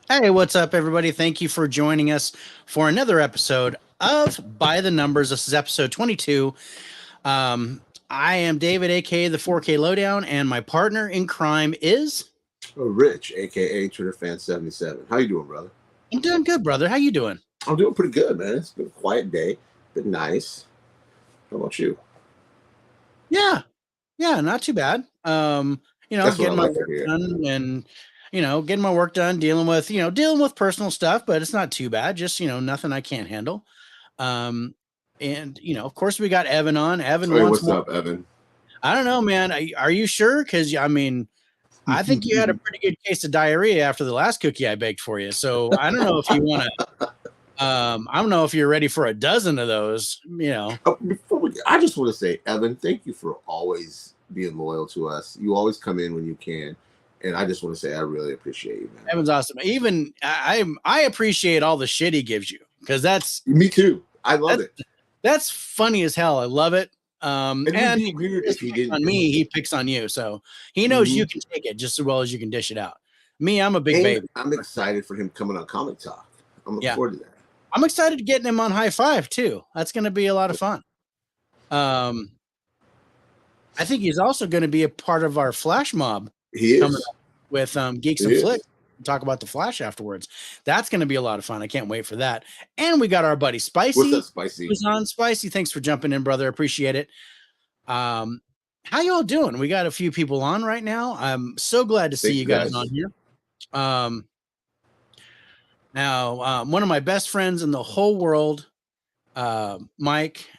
Hey, what's up, everybody? Thank you for joining us for another episode of By the Numbers. This is episode 22. I am David, aka the 4K Lowdown, and my partner in crime is. Rich, aka Twitter Fan 77. How you doing, brother? I'm doing good, brother. How you doing? I'm doing pretty good, man. It's been a quiet day, been nice. How about you? Yeah, not too bad. That's what I Getting my like to work hear. done and getting my work done, dealing with personal stuff, but it's not too bad. Just nothing I can't handle. Um, and of course, we got Evan on. Evan Hey, wants what's more. up, Evan? I don't know, man. Are you sure? Because I think you had a pretty good case of diarrhea after the last cookie I baked for you. So I don't know if you want to. I don't know if you're ready for a dozen of those. I just want to say, Evan, thank you for always being loyal to us. You always come in when you can, and I just want to say I really appreciate you, man. Evan's awesome. Even I appreciate all the shit he gives you because that's Me too. I love that's it. that's funny as hell. I love it. And it'd And be weird if he on didn't. me, he picks on you. So he knows Mhm. you can take it just as well as you can dish it out. Me, I'm a big And baby. I'm excited for him coming on Comic Talk. I'm looking Yeah. forward to that. I'm excited to getting him on High Five too. That's going to be a lot of fun. Um, I think he's also going to be a part of our flash mob He coming is. up with Geeks He and is. Flicks. Talk about the Flash afterwards. That's going to be a lot of fun. I can't wait for that. And we got our buddy What's Spicy, up, Spicy? who's on. Spicy, thanks for jumping in, brother. Appreciate it. How y'all doing? We got a few people on right now. I'm so glad to see Thank you you, guys guys. on here. Now, one of my best friends in the whole world, Mike,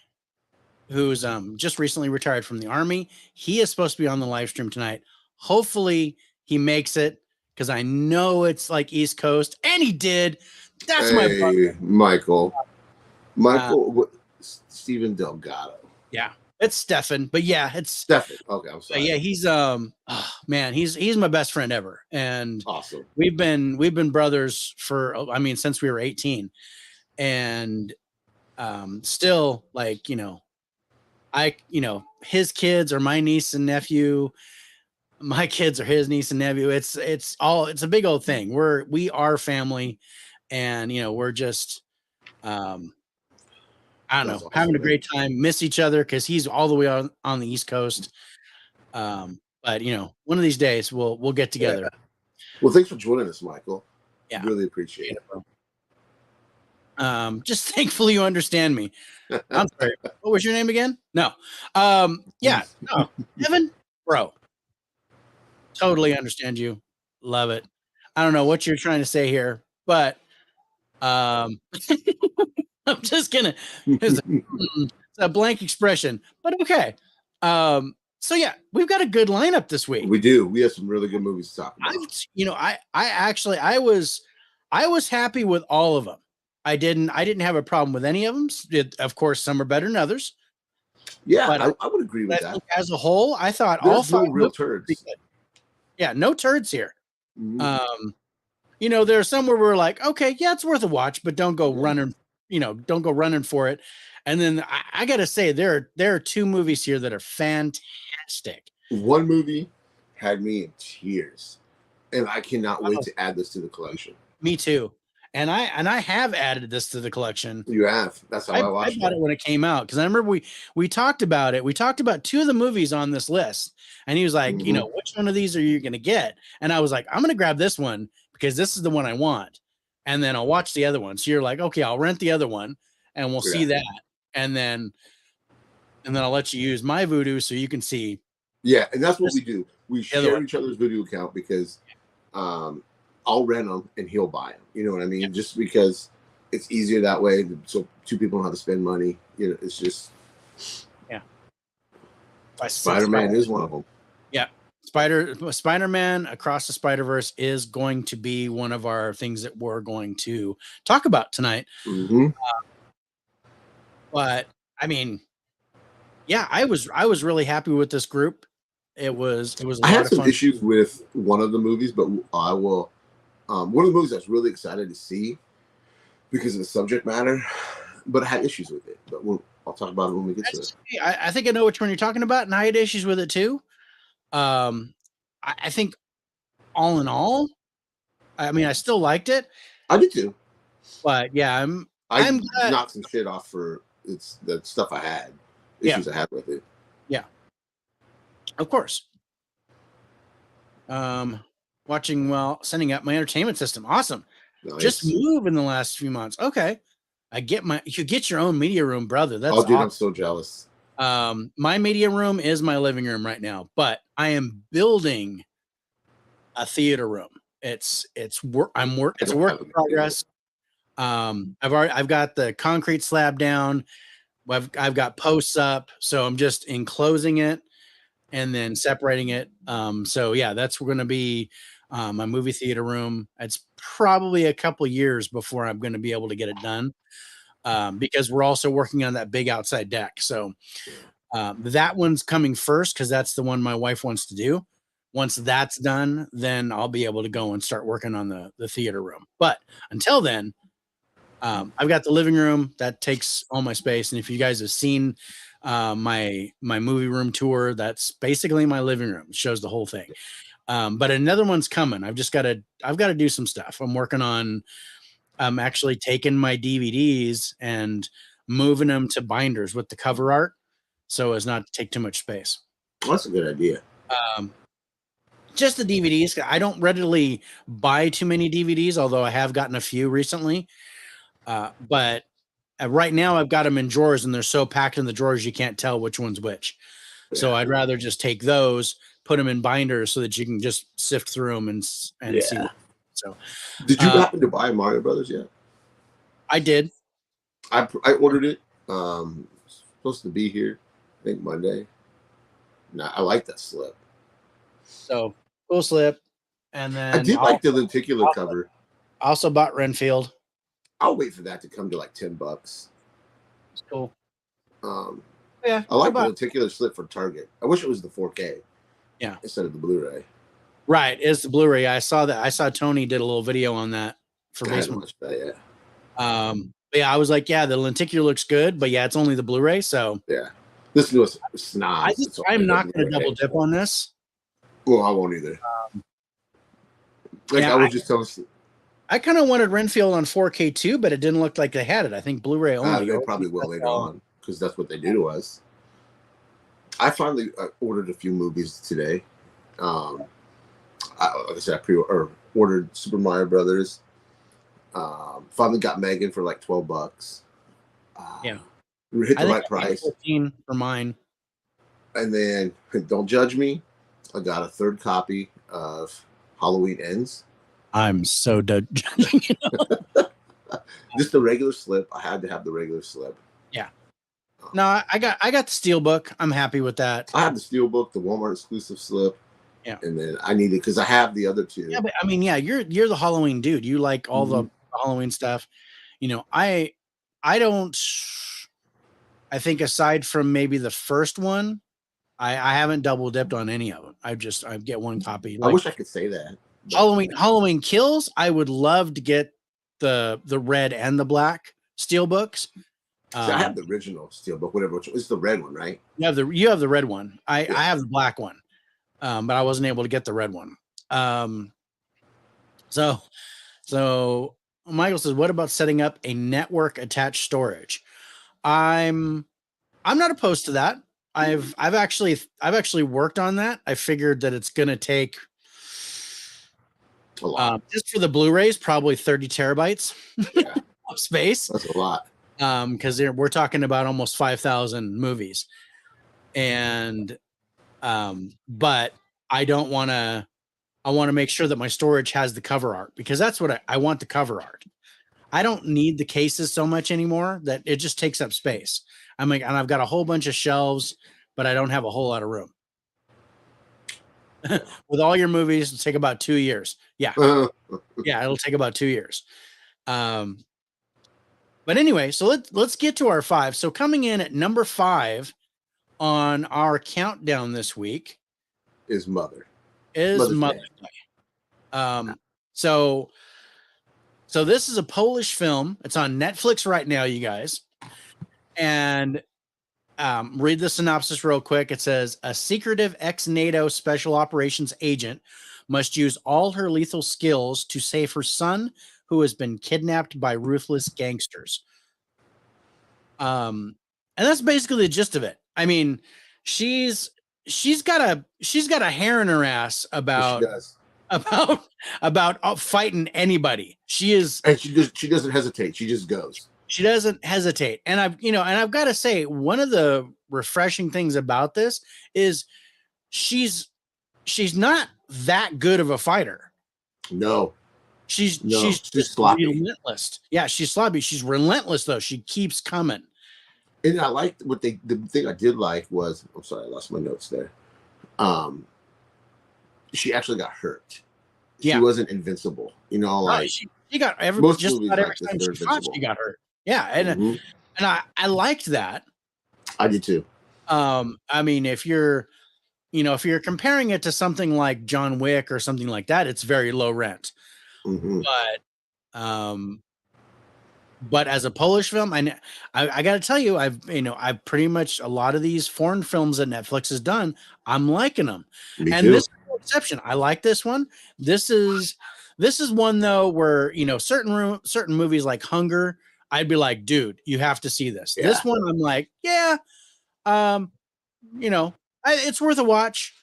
who's just recently retired from the Army. He is supposed to be on the live stream tonight. Hopefully he makes it because I know it's like East Coast, and he did. That's my brother. Hey, Michael. Steven Delgado. Yeah, it's Stefan, but yeah, it's Stefan. Okay, I'm sorry. yeah, he's man, he's my best friend ever, and Awesome. we've been brothers for since we were 18, and still like his kids are my niece and nephew. My kids are his niece and nephew. It's a big old thing. We are family, and we're just I don't That's know, awesome, having a man. great time. Miss each other because he's all the way on the East Coast. But one of these days we'll get together. Yeah. Well, thanks for joining us, Michael. Yeah, Really appreciate it. just thankfully you understand me. I'm sorry. What was your name again? No. Yeah. No. Evan, bro. Totally understand you. Love it. I don't know what you're trying to say here, but I'm just gonna it's a blank expression, but okay. So yeah, we've got a good lineup this week. We do. We have some really good movies to talk about. I was happy with all of them. I didn't have a problem with any of them. Of course, some are better than others. Yeah, but I would agree with that. As a whole, I thought There's all no five real turds. Yeah, no turds here. Mhm. There are some where we're like, okay, yeah, it's worth a watch, but don't go running, don't go running for it. And then I gotta say, there are two movies here that are fantastic. One movie had me in tears, and I cannot wait to add this to the collection. Me too. And I have added this to the collection. You have. That's how I watched I bought it when it came out because I remember we talked about it. We talked about two of the movies on this list, and he was like, which one of these are you going to get? And I was like, I'm going to grab this one because this is the one I want, and then I'll watch the other one. So you're like, okay, I'll rent the other one, and we'll see that, and then I'll let you use my Vudu so you can see. Yeah, and that's what we do. We share each other's Vudu account because I'll rent them and he'll buy them. You know what I mean? Yeah. Just because it's easier that way, so two people don't have to spend money. It's just Spider-Man is one of them. Yeah, Spider-Man Across the Spiderverse is going to be one of our things that we're going to talk about tonight. But I mean, yeah, I was really happy with this group. It was a lot of fun. I had some issues with one of the movies, but I will. One of the movies I was really excited to see because of the subject matter, but I had issues with it. But I'll talk about it when we get to it. I think I know which one you're talking about, and I had issues with it too. I think all in all, I mean, I still liked it. I did too. But yeah, I'm knocked some shit off for the stuff I had, issues I had with it. Yeah, of course. Watching while setting up my entertainment system. Awesome. Nice. Just moved in the last few months. Okay. You get your own media room, brother. That's dude, awesome. I'm so jealous. My media room is my living room right now, but I am building a theater room. It's a work in progress. I've got the concrete slab down. I've got posts up, so I'm just enclosing it and then separating it. So yeah, that's going to be my movie theater room. It's probably a couple years before I'm going to be able to get it done, because we're also working on that big outside deck. So that one's coming first because that's the one my wife wants to do. Once that's done, then I'll be able to go and start working on the theater room. But until then, I've got the living room that takes all my space. And if you guys have seen my movie room tour, that's basically my living room. It shows the whole thing. But another one's coming. I've got to do some stuff. I'm actually taking my DVDs and moving them to binders with the cover art so as not to take too much space. That's a good idea. Just the DVDs. I don't readily buy too many DVDs, although I have gotten a few recently. But right now I've got them in drawers and they're so packed in the drawers you can't tell which one's which. Yeah. So I'd rather just take those, put them in binders so that you can just sift through them and see. So, did you happen to buy Mario Brothers yet? I did. I ordered it. Supposed to be here, I think Monday. Nah, I like that slip. So cool slip, and then I did like the lenticular cover. I also bought Renfield. I'll wait for that to come to like $10. It's cool. Yeah, I like the lenticular slip for Target. I wish it was the 4K. Yeah, instead of the Blu-ray. Right, it's the Blu-ray. I saw that. I saw Tony did a little video on that for Basement. Yeah. Yeah, I was like, yeah, the lenticular looks good, but yeah, it's only the Blu-ray. So yeah, this was snob. I'm not going to double dip on this. Well, I won't either. I was just telling. I kind of wanted Renfield on 4K too, but it didn't look like they had it. I think Blu-ray only. They probably will later on because that's what they do to us. I finally ordered a few movies today. Like I said, I ordered Super Mario Brothers. Finally got Megan for like $12. Yeah, we hit the right price. $14 for mine. And then, don't judge me, I got a third copy of Halloween Ends. I'm so judging. Just the regular slip. I had to have the regular slip. Yeah. No, I got the Steelbook. I'm happy with that. I have the Steelbook, the Walmart exclusive slip. Yeah. And then I need it because I have the other two. Yeah, but I mean, yeah, you're the Halloween dude. You like all the Halloween stuff. You know, I don't. I think aside from maybe the first one, I haven't double dipped on any of them. I get one copy. Like, I wish I could say that. Halloween Kills. I would love to get the red and the black Steelbooks. I have the original Steelbook, whatever. It's the red one, right? You have the red one. I have the black one, but I wasn't able to get the red one. So Michael says, "What about setting up a network attached storage?" I'm not opposed to that. I've actually worked on that. I figured that it's gonna take a lot. Just for the Blu-rays, probably 30 terabytes of space. That's a lot. Because we're talking about almost 5,000 movies, and but I don't want to. I want to make sure that my storage has the cover art because that's what I want. The cover art. I don't need the cases so much anymore that it just takes up space. And I've got a whole bunch of shelves, but I don't have a whole lot of room. With all your movies, it'll take about 2 years. Yeah, yeah, it'll take about 2 years. But anyway, so let's get to our 5. So coming in at number 5 on our countdown this week is Mother's Day. So this is a Polish film. It's on Netflix right now, you guys. And read the synopsis real quick. It says, a secretive ex-NATO special operations agent must use all her lethal skills to save her son, who has been kidnapped by ruthless gangsters. And that's basically the gist of it. I mean, she's got a hair in her ass about fighting anybody. She is, and she doesn't hesitate. She just goes. She doesn't hesitate. And I've got to say, one of the refreshing things about this is she's not that good of a fighter. No. She's sloppy. Relentless. Yeah, she's sloppy. She's relentless though. She keeps coming. And I liked the thing I did like was, I'm sorry, I lost my notes there. She actually got hurt. She wasn't invincible. You know, like she got most just movies about every like this, time they're she fought, invincible. she got hurt. Yeah, and I liked that. I did too. I mean, if you're comparing it to something like John Wick or something like that, it's very low rent. But as a Polish film, I got to tell you, I've pretty much, a lot of these foreign films that Netflix has done, I'm liking them. Me and too. This is no exception. I like this one. This is one though where certain movies like Hunger, I'd be like, dude, you have to see this. This one, I'm like, it's worth a watch.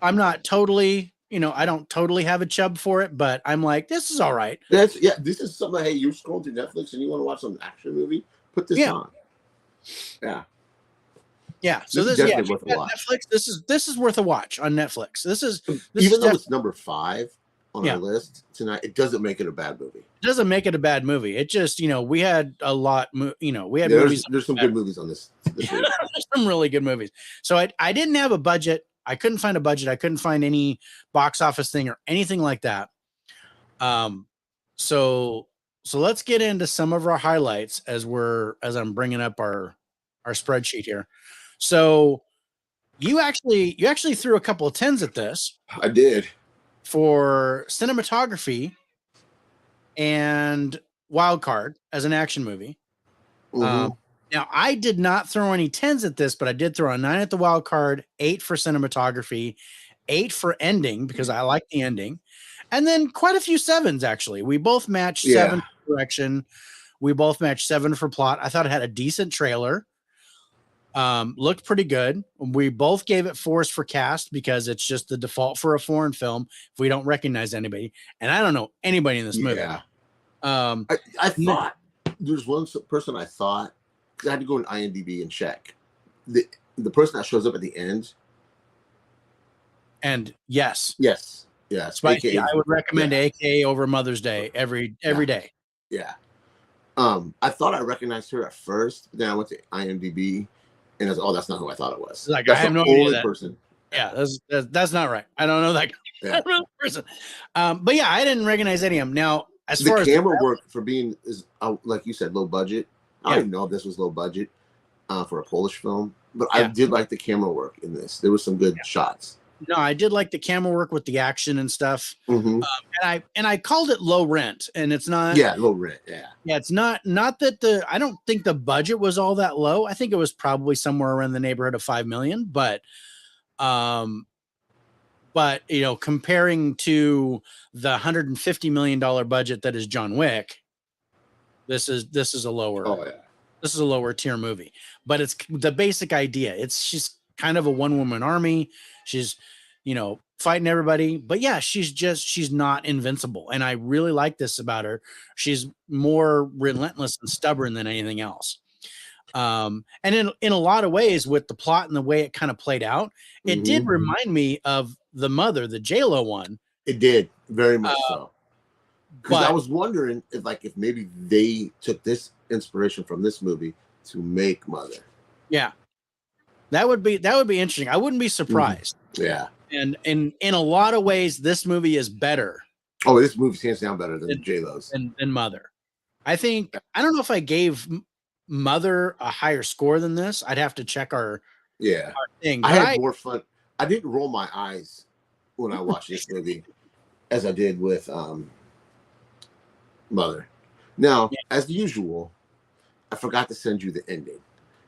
I'm not totally, I don't totally have a chub for it, but I'm like, this is all right. This is something. Hey, you're scrolling through Netflix and you want to watch some action movie? Put this on. Yeah. So this is definitely worth a watch. Netflix, this is worth a watch on Netflix. This even though it's number 5 on our list tonight, it doesn't make it a bad movie. It doesn't make it a bad movie. It just, we had a lot, we had movies. There's some good movies on this there's some really good movies. So I didn't have a budget. I couldn't find a budget. I couldn't find any box office thing or anything like that. So let's get into some of our highlights as I'm bringing up our spreadsheet here. So you actually threw a couple of 10s at this. I did. For cinematography and Wild Card as an action movie. Now, I did not throw any 10s at this, but I did throw a 9 at the Wild Card, 8 for cinematography, 8 for ending because I like the ending, and then quite a few 7s actually. We both matched 7 for direction. We both matched 7 for plot. I thought it had a decent trailer. Looked pretty good. We both gave it 4s for cast because it's just the default for a foreign film if we don't recognize anybody, and I don't know anybody in this movie. I thought there's one person I thought, because I had to go on IMDb and check the person that shows up at the end. And yes, Spicy, I would recommend AK over Mother's Day every day. Yeah. I thought I recognized her at first, but then I went to IMDb. And that's not who I thought it was. Like, that's I have no only idea person. Yeah, that's not right. I don't know that person. But yeah, I didn't recognize any of them. Now, as far as the camera work for being is like you said, low budget. I didn't know if this was low budget for a Polish film, but I did like the camera work in this. There was some good shots. No, I did like the camera work with the action and stuff. And I called it low rent, and it's not. Yeah, low rent. Yeah, it's not that I don't think the budget was all that low. I think it was probably somewhere around the neighborhood of $5 million. But comparing to the $150 million budget that is John Wick, this is a lower. Oh yeah, this is a lower tier movie. But it's the basic idea. She's kind of a one-woman army. She's, fighting everybody, but yeah, she's not invincible. And I really like this about her. She's more relentless and stubborn than anything else. And in a lot of ways with the plot and the way it kind of played out, it did remind me of The Mother, the J-Lo one. It did very much so. Because I was wondering if maybe they took this inspiration from this movie to make Mother. Yeah. That would be interesting. I wouldn't be surprised. Yeah. And in a lot of ways, this movie is better. Oh, this movie's hands down better than J-Lo's. Than Mother. I don't know if I gave Mother a higher score than this. I'd have to check our thing. I had more fun. I didn't roll my eyes when I watched this movie as I did with Mother. Now, as usual, I forgot to send you the ending.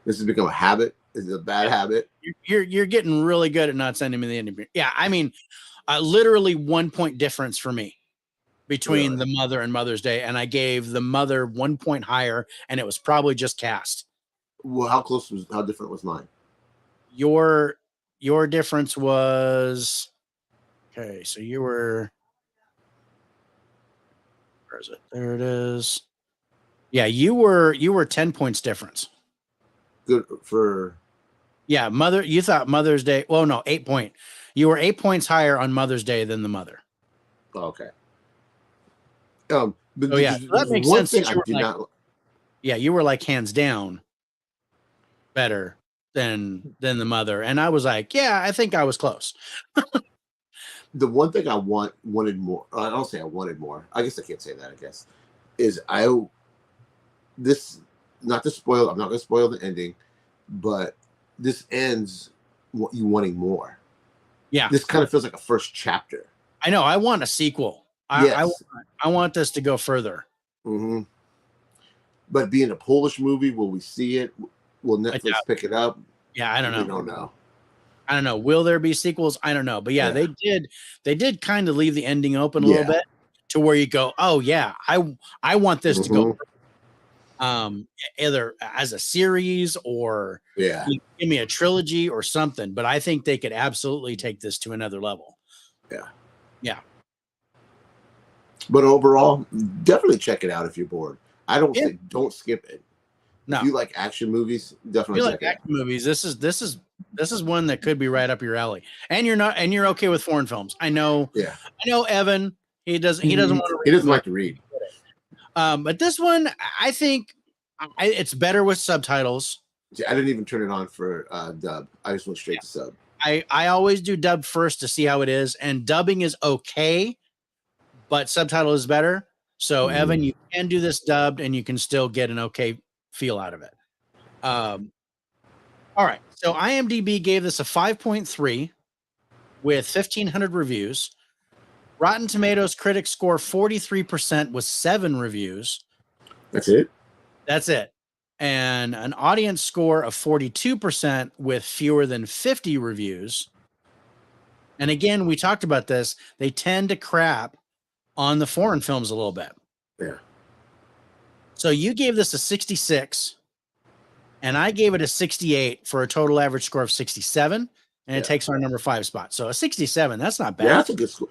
This has become a habit Is it a bad habit? You're getting really good at not sending me the ending. Yeah, I mean, literally 1 point difference for me between the Mother and Mother's Day, and I gave the Mother 1 point higher, and it was probably just cast. Well, how different was mine? Your difference was okay. So you were, where is it? There it is. Yeah, you were 10 points difference. Good for. Yeah, Mother. You thought Mother's Day. Well, no, 8 point. You were 8 points higher on Mother's Day than the Mother. Oh, okay. But so that makes one sense. Thing I did not. Yeah, you were like hands down better than the Mother, and I was like, yeah, I think I was close. The one thing I wanted more. I don't say I wanted more. I guess I can't say that. I guess is this not to spoil. I'm not going to spoil the ending, but this ends you wanting more. Yeah, this kind of feels like a first chapter. I know. I want a sequel. Yes. I want this to go further. Mm-hmm. But being a Polish movie, will we see it? Will Netflix pick it up? Yeah, I don't know. We don't know. I don't know. Will there be sequels? I don't know. But yeah. They did kind of leave the ending open a little bit to where you go, oh yeah, I want this to go either as a series or give me a trilogy or something. But I think they could absolutely take this to another level. Yeah. But overall, definitely check it out if you're bored. I don't say don't skip it. No. If you like action movies, definitely check it out. Movies. This is one that could be right up your alley. And you're okay with foreign films. I know. Yeah. I know Evan. He doesn't want to read. He doesn't like to read. But this one, I think it's better with subtitles. See, I didn't even turn it on for dub. I just went straight to sub. I always do dub first to see how it is, and dubbing is okay, but subtitle is better. So Evan, you can do this dubbed, and you can still get an okay feel out of it. All right. So IMDb gave this a 5.3 with 1,500 reviews. Rotten Tomatoes critics score 43% with 7 reviews. That's it? That's it. And an audience score of 42% with fewer than 50 reviews. And again, we talked about this. They tend to crap on the foreign films a little bit. Yeah. So you gave this a 66, and I gave it a 68 for a total average score of 67, and it takes our number 5 spot. So a 67, that's not bad. Yeah, that's a good score.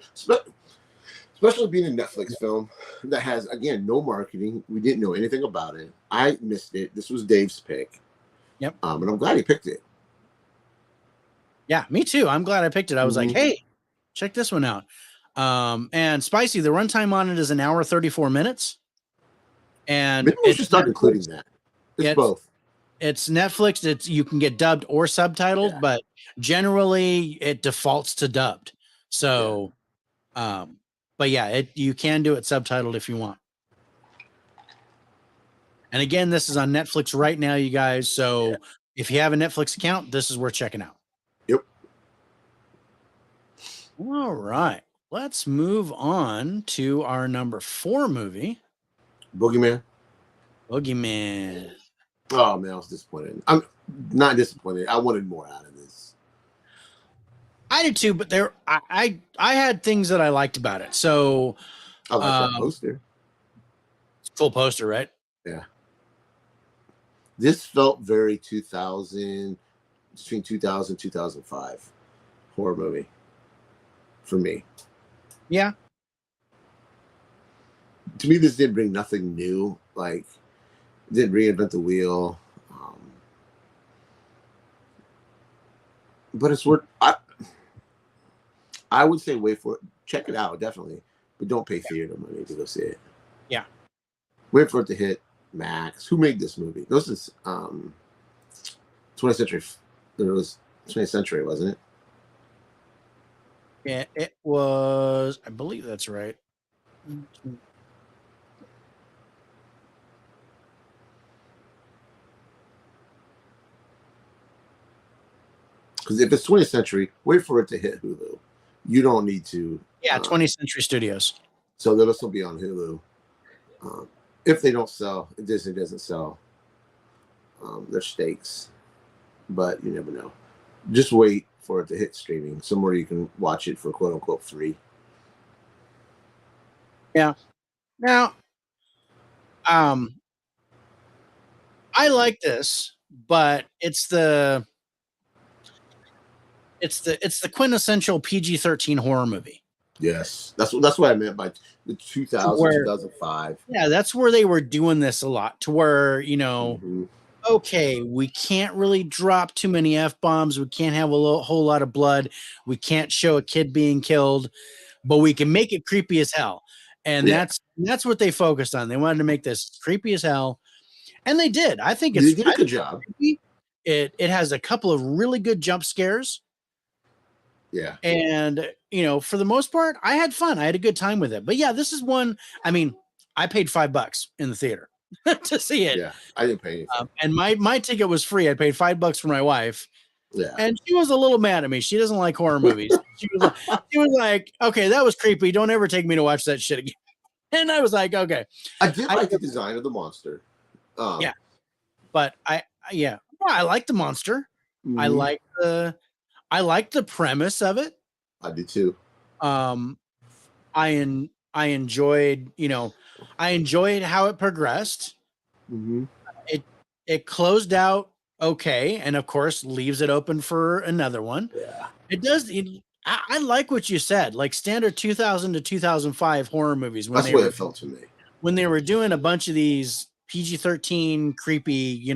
Especially being a Netflix film that has, again, no marketing. We didn't know anything about it. I missed it. This was Dave's pick. Yep. And I'm glad he picked it. Yeah, me too. I'm glad I picked it. I was like, hey, check this one out. And Spicy, the runtime on it is 1 hour 34 minutes. And maybe we should start including that. It's both. It's Netflix. You can get dubbed or subtitled, but generally it defaults to dubbed. So, but yeah, you can do it subtitled if you want. And again, this is on Netflix right now, you guys. So if you have a Netflix account, this is worth checking out. Yep. All right. Let's move on to our number 4 movie. Boogeyman. Oh, man, I was disappointed. I'm not disappointed. I wanted more out of this. I did too, but I had things that I liked about it. So I like that poster. It's a cool poster, right? Yeah. This felt very 2000, between 2000 and 2005 horror movie for me. Yeah. To me, this didn't bring nothing new. Like, didn't reinvent the wheel. But it's worth. I would say wait for it. Check it out, definitely. But don't pay theater money to go see it. Yeah. Wait for it to hit Max. Who made this movie? This is 20th century. It was 20th century, wasn't it? Yeah, it was. I believe that's right. Because if it's 20th century, wait for it to hit Hulu. You don't need to. Yeah, 20th Century Studios. So that'll still be on Hulu. If they don't sell, if Disney doesn't sell their stakes. but you never know. Just wait for it to hit streaming somewhere you can watch it for quote unquote free. Yeah. Now, I like this, but it's the quintessential PG-13 horror movie. Yes, that's what I meant by the 2005. Yeah, that's where they were doing this a lot. To where okay, we can't really drop too many F-bombs. We can't have a whole lot of blood. We can't show a kid being killed, but we can make it creepy as hell. And that's what they focused on. They wanted to make this creepy as hell, and they did. I think they did a good job. It has a couple of really good jump scares. Yeah. And, for the most part, I had fun. I had a good time with it. But yeah, this is one. I mean, I paid $5 in the theater to see it. Yeah, I didn't pay anything. And my ticket was free. I paid $5 for my wife. Yeah. And she was a little mad at me. She doesn't like horror movies. She was like, okay, that was creepy. Don't ever take me to watch that shit again. And I was like, okay. I did like the design of the monster. Yeah. But I like the monster. I like the premise of it. I did too. I enjoyed, I enjoyed how it progressed. It closed out okay, and of course leaves it open for another one. Yeah. It does. I like what you said, like standard 2000 to 2005 horror movies. That's what it felt to me. When they were doing a bunch of these PG-13 creepy,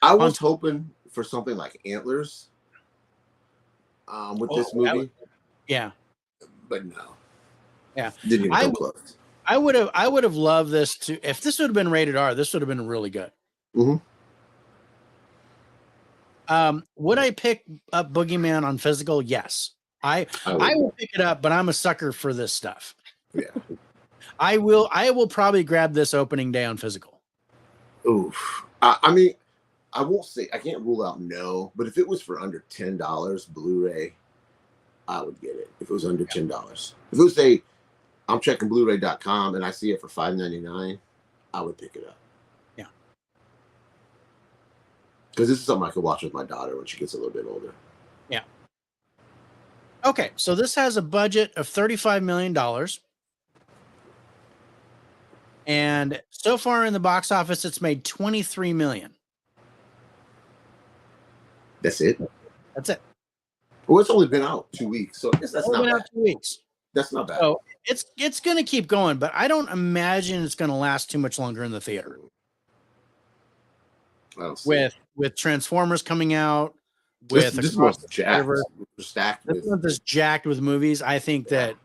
I was hoping for something like Antlers. With this movie, but no, didn't even come close. I would have loved this to. If this would have been rated R, this would have been really good. Would I pick up Boogeyman on physical? Yes, I will pick it up, but I'm a sucker for this stuff. Yeah, I will probably grab this opening day on physical. Oof. I mean, I won't say I can't rule out no, but if it was for under $10 Blu-ray, I would get it. If it was under $10, if it was say I'm checking Blu-ray.com and I see it for $5.99, I would pick it up. Yeah, because this is something I could watch with my daughter when she gets a little bit older. Yeah. Okay, so this has a budget of $35 million. And so far in the box office, it's made $23 million. That's it. That's it. Well, it's only been out 2 weeks, so I guess that's not bad. Out 2 weeks. That's not bad. So it's going to keep going, but I don't imagine it's going to last too much longer in the theater. I don't see with Transformers coming out, with this one's jacked. This month is jacked with movies. I think that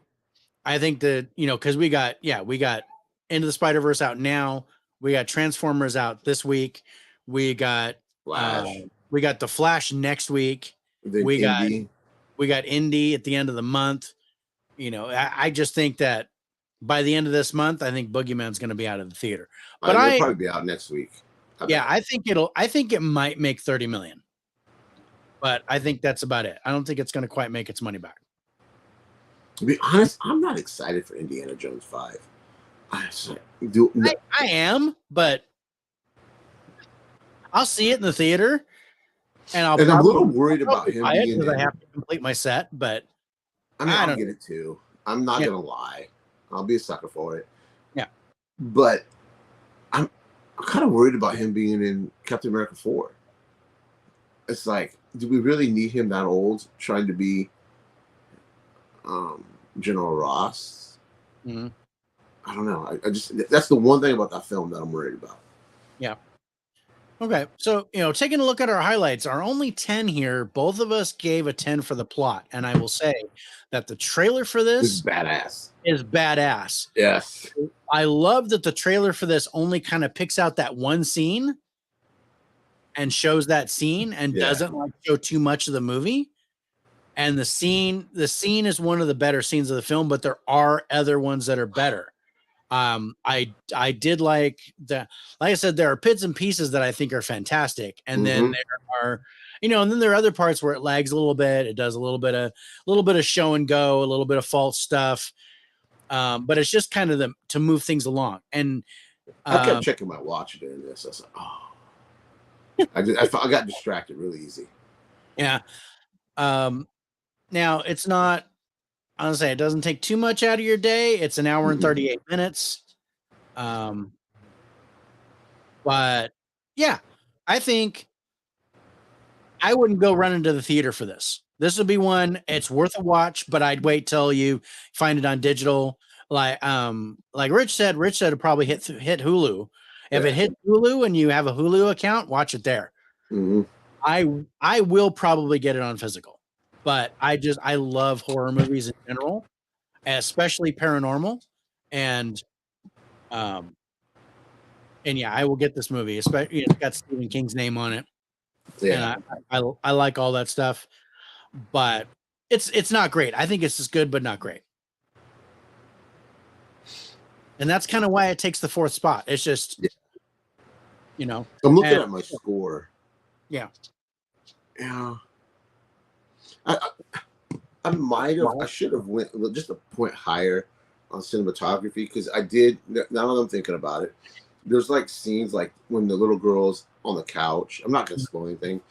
because we got Into the Spider-Verse out now. We got Transformers out this week. We got Flash. We got The Flash next week. We got Indy at the end of the month. I just think that by the end of this month, I think Boogeyman's going to be out of the theater. But it'll probably be out next week. I think it might make 30 million. But I think that's about it. I don't think it's going to quite make its money back. To be honest, I'm not excited for Indiana Jones 5. I am, but I'll see it in the theater. And I'm a little worried about him being because I have to complete my set, but I'll get it too. I'm not gonna lie. I'll be a sucker for it. Yeah. But I'm kind of worried about him being in Captain America 4. It's like, do we really need him that old trying to be General Ross? Mm-hmm. I don't know. I just that's the one thing about that film that I'm worried about. Yeah. Okay, so taking a look at our highlights, our only 10 here, both of us gave a 10 for the plot, and I will say that the trailer for this is badass. Yes, I love that the trailer for this only kind of picks out that one scene and shows that scene and doesn't show too much of the movie. And the scene is one of the better scenes of the film, but there are other ones that are better. I did like that. Like I said, there are bits and pieces that I think are fantastic, and then there are, and then there are other parts where it lags a little bit. It does a little bit of show and go, a little bit of false stuff, but it's just kind of to move things along. And I kept checking my watch during this. I was like, oh, I got distracted really easy. Yeah. Now it's not. Honestly, it doesn't take too much out of your day. It's an hour and 38 minutes. But yeah, I think I wouldn't go run into the theater for this. This would be one. It's worth a watch, but I'd wait till you find it on digital. Like Rich said it'll probably hit Hulu. If it hits Hulu and you have a Hulu account, watch it there. I will probably get it on physical, but I love horror movies in general, especially paranormal, and yeah, I will get this movie. Especially it's got Stephen King's name on it. Yeah, and I like all that stuff, but it's not great. I think it's just good, but not great. And that's kind of why it takes the 4th spot. It's just, you know, I'm looking at my score. Yeah. I might have. I should have went just a point higher on cinematography because I did. Now that I'm thinking about it, there's like scenes like when the little girl's on the couch. I'm not gonna spoil anything,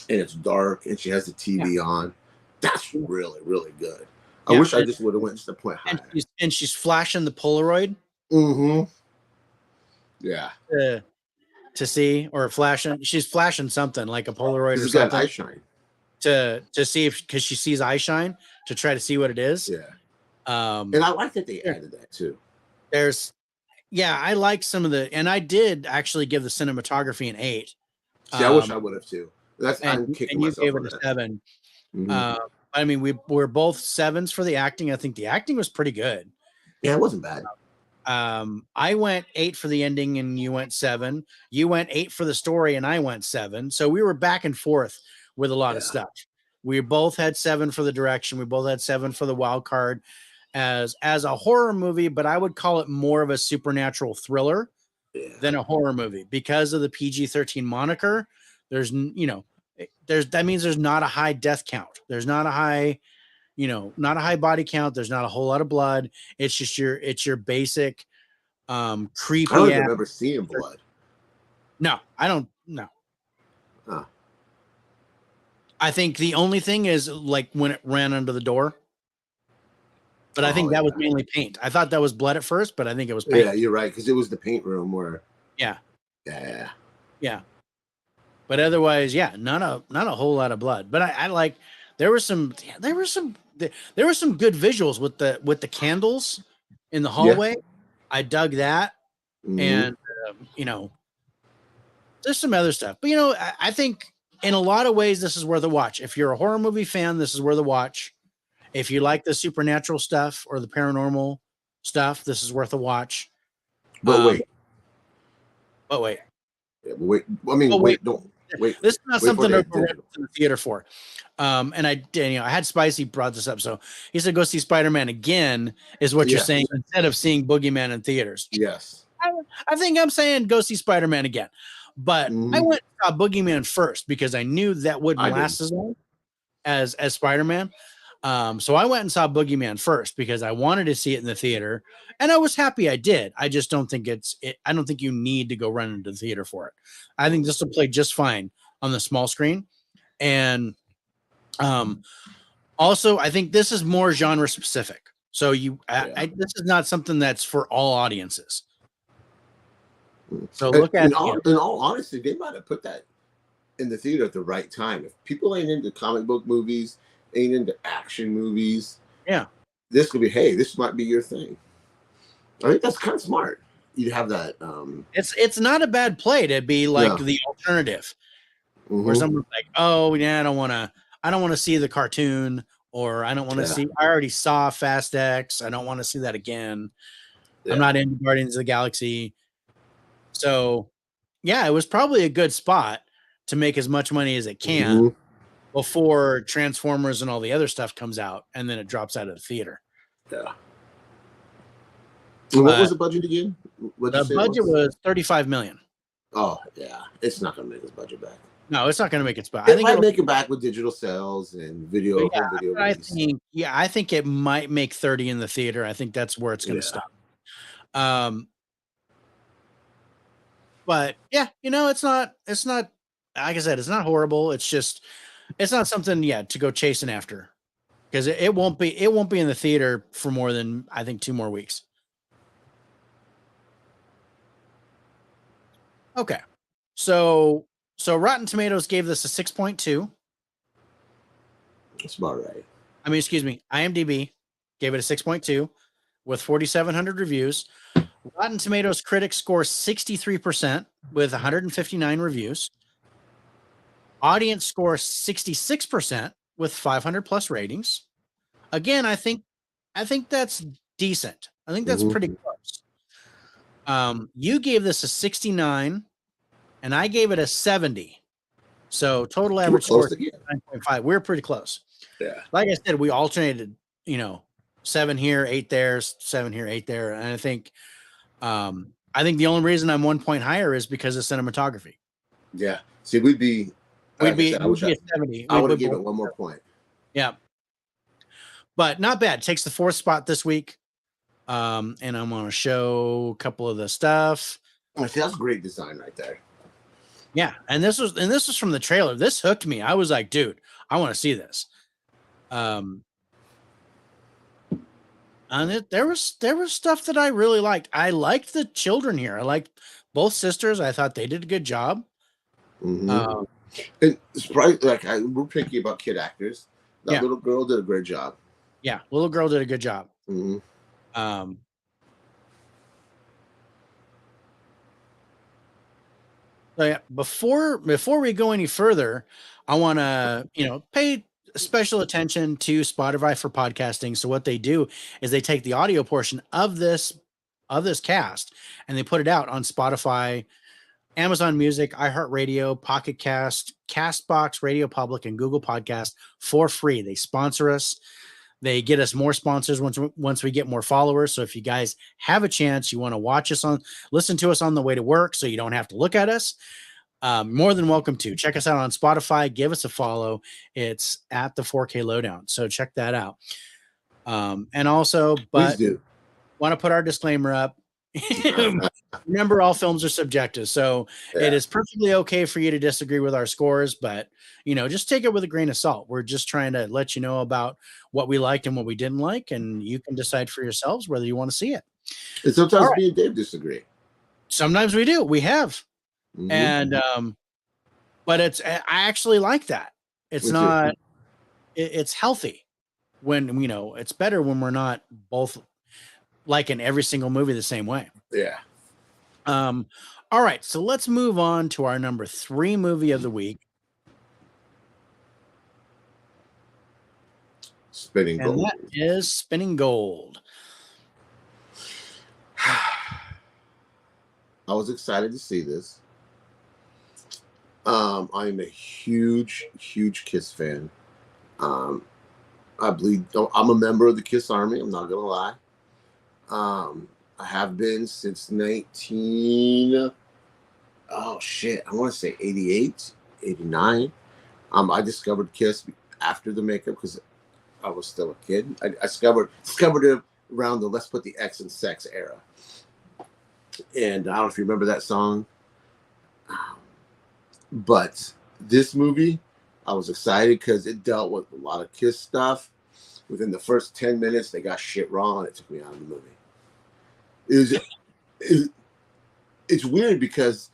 and it's dark and she has the TV on. That's really really good. I wish I just would have went just a point higher. And she's flashing the Polaroid. Yeah. To see or flashing, she's flashing something like a Polaroid or something. Eye shine. To see if because she sees eye shine to try to see what it is. Yeah. And I like that they added that too. I like some of the, and I did actually give the cinematography an 8. See, I wish I would have too. And you gave it a 7. I mean, we're both 7s for the acting. I think the acting was pretty good. Yeah, it wasn't bad. I went 8 for the ending and you went 7. You went 8 for the story and I went 7. So we were back and forth with a lot of stuff. We both had 7 for the direction. We both had 7 for the wild card as a horror movie, but I would call it more of a supernatural thriller than a horror movie because of the PG-13 moniker. That means there's not a high death count. There's not a high, not a high body count. There's not a whole lot of blood. It's just your basic creepy. I don't remember seeing blood. No, I don't. No. I think the only thing is like when it ran under the door. But I think that was mainly paint. I thought that was blood at first, but I think it was paint. Yeah, you're right, because it was the paint room where. Yeah. Yeah. But otherwise, not a whole lot of blood. But I like there were some good visuals with the candles in the hallway. I dug that, and there's some other stuff. But I think in a lot of ways this is worth a watch. If you're a horror movie fan, this is worth a watch. If you like the supernatural stuff or the paranormal stuff, this is worth a watch. But wait. Yeah, but wait. I mean, don't wait. This is not something to go to the theater for. And I had Spicy brought this up. So he said, go see Spider-Man again, is what you're saying, instead of seeing Boogeyman in theaters. Yes. I think I'm saying go see Spider-Man again. But I went and saw Boogeyman first because I knew that wouldn't last as long as Spider-Man. So I went and saw Boogeyman first because I wanted to see it in the theater, and I was happy I did. I just don't think I don't think you need to go run into the theater for it. I think this will play just fine on the small screen. And also I think this is more genre specific. So this is not something that's for all audiences. So look at in all honesty, they might have put that in the theater at the right time. If people ain't into comic book movies, ain't into action movies, this could be, hey, this might be your thing. I think that's kind of smart. You'd have that. It's not a bad play to be like the alternative, where someone's like, oh yeah, I don't want to see the cartoon, or I don't want to see. I already saw Fast X. I don't want to see that again. I'm not into Guardians of the Galaxy. So, it was probably a good spot to make as much money as it can before Transformers and all the other stuff comes out, and then it drops out of the theater. Yeah. What was the budget again? The budget was $35 million. Oh yeah, it's not going to make its budget back. No, it's not going to make its budget. I think it'll make it back with digital sales and video. I think it might make 30 in the theater. I think that's where it's going to stop. But yeah, it's not like I said, it's not horrible. It's just it's not something yet to go chasing after because it won't be in the theater for more than I think 2 more weeks. Okay. So Rotten Tomatoes gave this a 6.2. That's about right. I mean, excuse me, IMDb gave it a 6.2 with 4,700 reviews. Rotten Tomatoes critics score 63% with 159 reviews. Audience score 66% with 500 plus ratings. Again, I think that's decent. I think that's pretty close. You gave this a 69 and I gave it a 70. So total average score 9.5. We're pretty close. Yeah. Like I said, we alternated, 7 here, 8 there, 7 here, 8 there. And I think the only reason I'm 1 point higher is because of cinematography. Yeah. See, we'd be at 70. I would have given it 1 more point. Yeah. But not bad. It takes the 4th spot this week. And I'm going to show a couple of the stuff. Oh, see, that's great design right there. Yeah, and this was from the trailer. This hooked me. I was like, dude, I want to see this. And there was stuff that I really liked. I liked the children here. I liked both sisters. I thought they did a good job. And it's probably we're picky about kid actors. That little girl did a great job. Yeah, little girl did a good job. So yeah, before we go any further, I want to pay special attention to Spotify for podcasting. So what they do is they take the audio portion of this cast and they put it out on Spotify, Amazon Music, iHeartRadio, Pocket Cast, Castbox, Radio Public, and Google Podcast for free. They sponsor us. They get us more sponsors once we get more followers. So if you guys have a chance, you want to listen to us on the way to work so you don't have to look at us, more than welcome to. Check us out on Spotify. Give us a follow. It's at the 4K Lowedown. So check that out. And also, but want to put our disclaimer up. Remember, all films are subjective, so it is perfectly okay for you to disagree with our scores, but just take it with a grain of salt. We're just trying to let you know about what we liked and what we didn't like, and you can decide for yourselves whether you want to see it. And sometimes me and Dave disagree. Sometimes we do. We have, and but I actually like that. It's not. It's healthy when it's better when we're not both like in every single movie the same way. Yeah. All right, so let's move on to our number 3 movie of the week. Spinning Gold. And that is Spinning Gold. I was excited to see this. I'm a huge Kiss fan. I'm a member of the Kiss Army. I'm not gonna lie. I have been since I want to say 88, 89. I discovered Kiss after the makeup because I was still a kid. I discovered it around the Let's Put the X in Sex era. And I don't know if you remember that song. But this movie, I was excited because it dealt with a lot of Kiss stuff. Within the first 10 minutes, they got shit wrong, and it took me out of the movie. It's weird because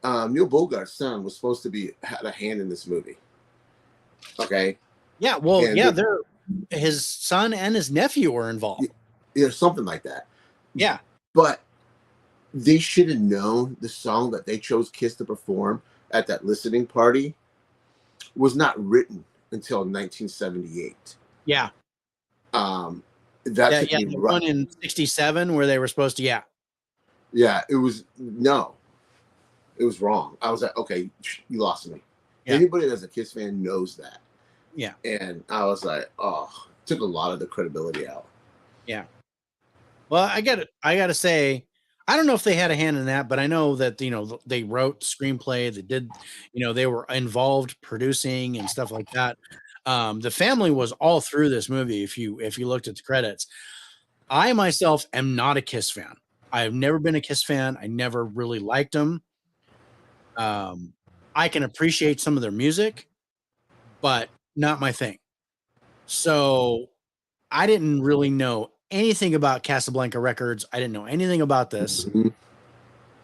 Neil Bogart's son was supposed to had a hand in this movie. Okay. Yeah. Well, his son and his nephew were involved. Yeah, something like that. Yeah. But they should have known the song that they chose Kiss to perform at that listening party was not written until 1978. Yeah. The one in 67 where they were supposed to. Yeah, it was wrong. I was like, okay, you lost me. Yeah. Anybody that's a Kiss fan knows that. Yeah. And I was like, took a lot of the credibility out. Yeah. Well, I gotta say, I don't know if they had a hand in that, but I know that they wrote screenplay, they did, they were involved producing and stuff like that. The family was all through this movie. If you looked at the credits, I myself am not a Kiss fan. I've never been a Kiss fan. I never really liked them. I can appreciate some of their music, but not my thing. So I didn't really know anything about Casablanca Records. I didn't know anything about this. Mhm.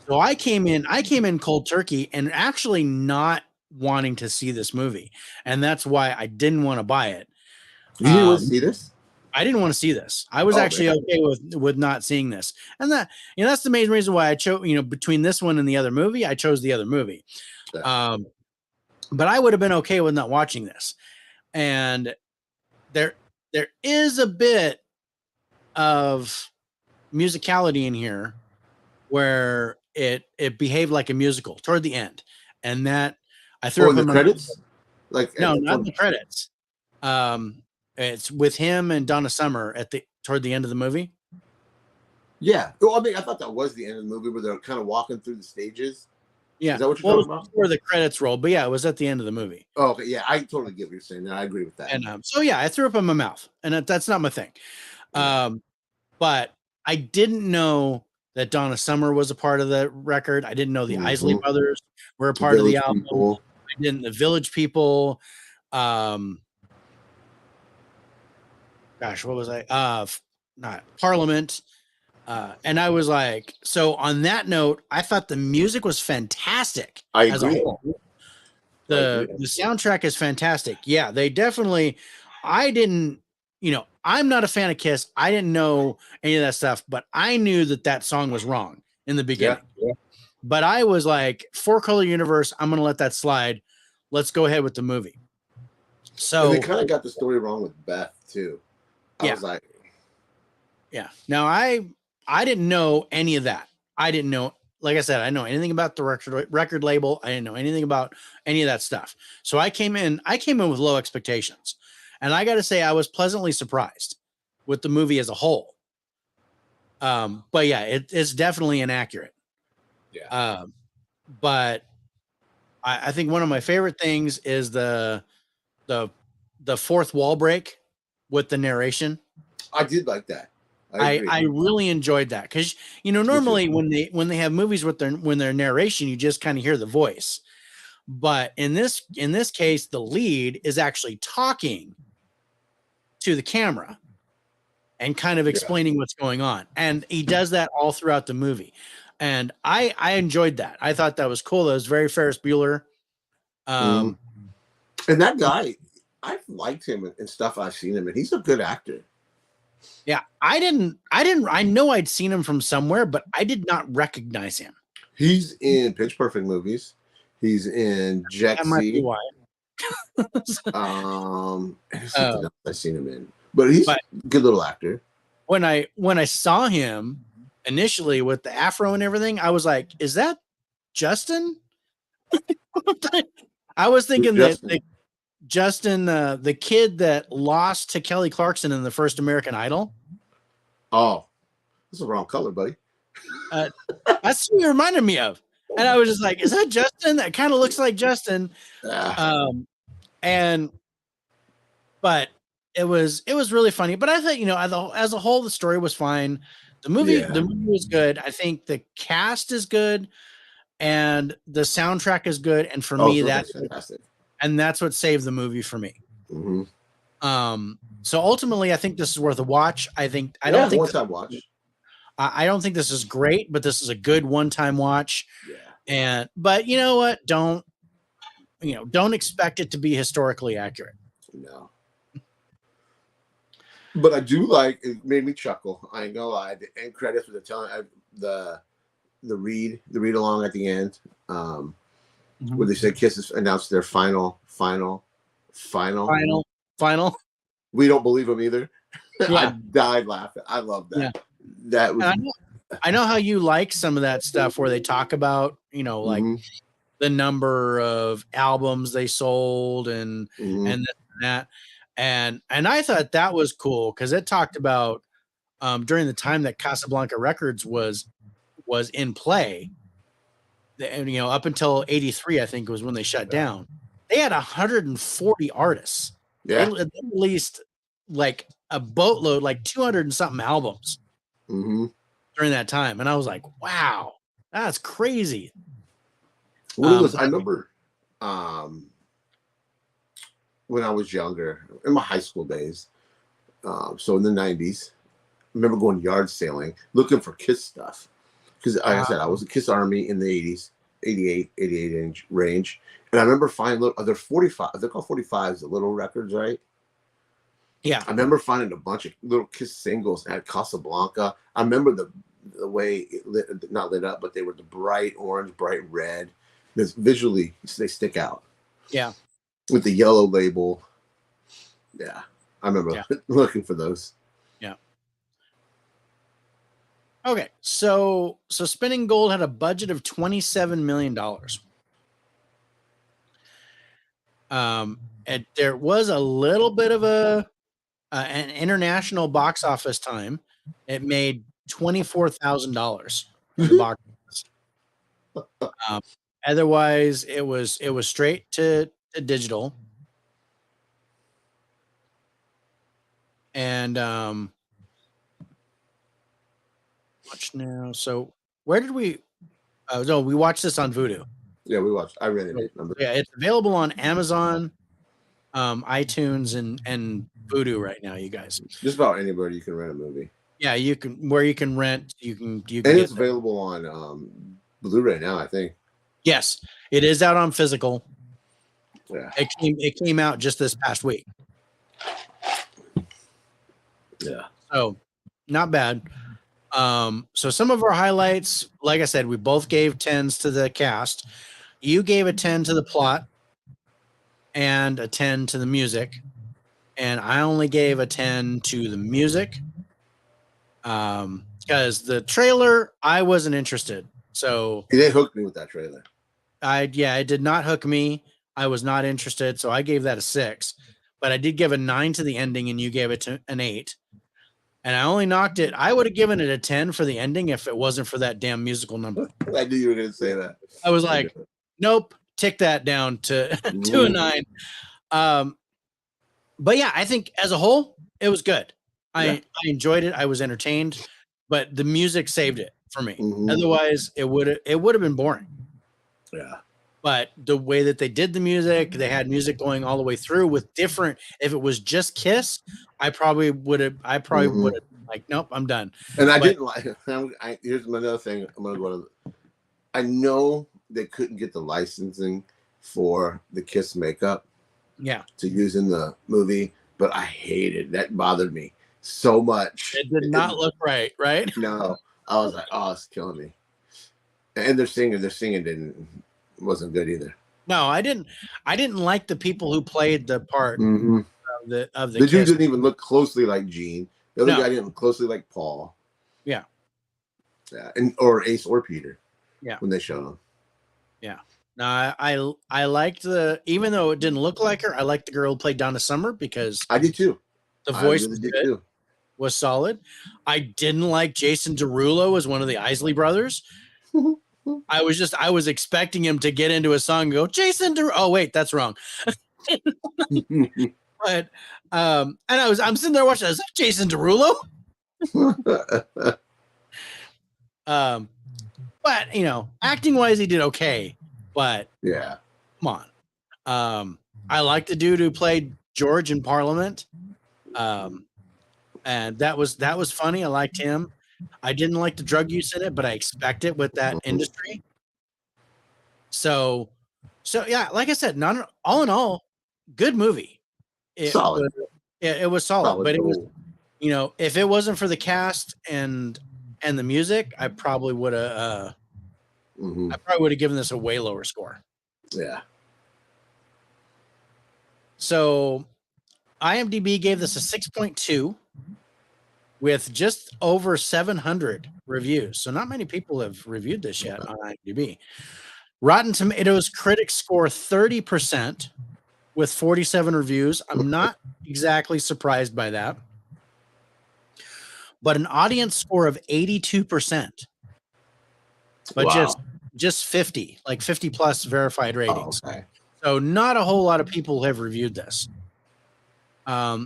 So I came in cold turkey and actually not wanting to see this movie. And that's why I didn't want to buy it. You didn't want to see this? I didn't want to see this. I was actually okay with not seeing this. And that's the main reason why I chose, between this one and the other movie, I chose the other movie. Yeah. But I would have been okay with not watching this. And there is a bit of musicality in here where it behaved like a musical toward the end, and that I threw up in the credits. No, not the credits. It's with him and Donna Summer toward the end of the movie. Yeah, well, I mean, I thought that was the end of the movie where they're kind of walking through the stages. Yeah, is that what you're talking about? Before the credits roll, but yeah, it was at the end of the movie. Oh, okay, yeah, I totally get what you're saying. I agree with that. And so yeah, I threw up in my mouth, and that's not my thing. But I didn't know that Donna Summer was a part of the record. I didn't know the Isley Brothers were a part of the album. I didn't the Village People. Gosh, what was I? Not Parliament. And I was like, so on that note, I thought the music was fantastic. I agree. The soundtrack is fantastic. Yeah, they definitely. I didn't. I'm not a fan of Kiss. I didn't know any of that stuff, but I knew that song was wrong in the beginning. Yeah. But I was like, Four Color Universe, I'm going to let that slide. Let's go ahead with the movie. So and they kind of got the story wrong with Beth too. I was like, yeah. Now I didn't know any of that. I didn't know, like I said, I didn't know anything about the record label. I didn't know anything about any of that stuff. So I came in with low expectations. And I got to say, I was pleasantly surprised with the movie as a whole. But yeah, it's definitely inaccurate. Yeah. But I think one of my favorite things is the fourth wall break with the narration. I did like that. I really enjoyed that because normally when they have movies with their narration, you just kind of hear the voice. But in this case, the lead is actually talking to the camera and kind of explaining what's going on. And he does that all throughout the movie. And I enjoyed that. I thought that was cool. That was very Ferris Bueller. And that guy, I've liked him and stuff I've seen him, and he's a good actor. Yeah, I know I'd seen him from somewhere, but I did not recognize him. He's in Pitch Perfect movies. He's in Jet Z. Something else I've seen him in, but he's a good little actor. When I saw him initially with the afro and everything, I was like, "Is that Justin?" I was thinking that Justin, the kid that lost to Kelly Clarkson in the first American Idol. Oh, this is the wrong color, buddy. That's who he reminded me of, and I was just like, "Is that Justin? That kind of looks like Justin." But it was really funny. But I thought, as a whole, the story was fine. The movie was good. I think the cast is good, and the soundtrack is good. And for me, that's fantastic. And that's what saved the movie for me. Mm-hmm. So ultimately, I think this is worth a watch. I don't think one-time watch. I don't think this is great, but this is a good one-time watch. Yeah. But you know what? Don't expect it to be historically accurate. No. But I do it made me chuckle. I ain't gonna lie. The end credits with the read along at the end, where they said Kiss has announced their final. We don't believe them either. Yeah. I died laughing. I love that. Yeah. That was. I know how you like some of that stuff where they talk about the number of albums they sold and this and that. And I thought that was cool because it talked about during the time that Casablanca Records was in play, and up until 83, I think was when they shut down. They had 140 artists. Yeah, they released like a boatload, like 200 and something albums during that time, and I was like, wow, that's crazy. What it was, I remember when I was younger, in my high school days, so in the 90s, I remember going yard sailing, looking for Kiss stuff. Because, like I said, I was a Kiss Army in the 80s, 88 inch range. And I remember finding little, they're 45, they're called 45s, the little records, right? Yeah. I remember finding a bunch of little Kiss singles at Casablanca. I remember the way it not lit up, but they were the bright orange, bright red. Because visually, they stick out. Yeah. With the yellow label. Yeah. I remember looking for those. Yeah. Okay. So Spinning Gold had a budget of $27 million. And there was a little bit of an international box office time. It made $24,000 in the box office. Otherwise, it was straight to digital. And watch now. So where did we? No, we watched this on Vudu. Yeah, we watched. I rented it. Yeah, it's available on Amazon, iTunes, and Vudu right now. You guys, just about anybody you can rent a movie. Yeah, you can. Where you can rent, you can. And it's available on Blu-ray now, I think. Yes, it is out on physical. Yeah, it came out just this past week. Yeah, so not bad. So some of our highlights, like I said, we both gave 10s to the cast. You gave a 10 to the plot and a 10 to the music, and I only gave a 10 to the music because the trailer I wasn't interested. So they hooked me with that trailer. It did not hook me. I was not interested, so I gave that a 6. But I did give a 9 to the ending, and you gave it an 8. And I only knocked it. I would have given it a 10 for the ending if it wasn't for that damn musical number. I knew you were going to say that. I was like, nope, tick that down to to a 9. But yeah, I think as a whole, it was good. I enjoyed it. I was entertained, but the music saved it for me. Otherwise, it would have been boring. Yeah. But the way that they did the music, they had music going all the way through with different. If it was just Kiss, I probably would have like, nope, I'm done. And I didn't like. Here's another thing. I'm gonna go to. I know they couldn't get the licensing for the Kiss makeup. Yeah. To use in the movie, but I hated that. Bothered me so much. It did not look right. No, I was like, oh, it's killing me. And their singing wasn't good either. No, I didn't like the people who played the part of the dude didn't even look closely like Gene. The other guy didn't look closely like Paul. Yeah. Yeah, or Ace or Peter. Yeah. When they showed them. Yeah. No, I liked even though it didn't look like her, I liked the girl who played Donna Summer because I did too. The voice was solid. I didn't like Jason Derulo as one of the Isley brothers. I was expecting him to get into a song and go, Jason Derulo. Oh, wait, that's wrong. But and I'm sitting there watching, is that Jason Derulo? But acting wise, he did okay. But yeah, come on. I like the dude who played George in Parliament. And that was funny. I liked him. I didn't like the drug use in it, but I expect it with that industry. So yeah, like I said, all in all, good movie. Solid. It was solid, but it was, if it wasn't for the cast and the music, I probably would have. I probably would have given this a way lower score. Yeah. So, IMDb gave this a 6.2 with just over 700 reviews. So not many people have reviewed this yet on IMDb. Rotten Tomatoes critics score 30% with 47 reviews. I'm not exactly surprised by that. But an audience score of 82%. But just 50, like 50 plus verified ratings. Oh, okay. So not a whole lot of people have reviewed this.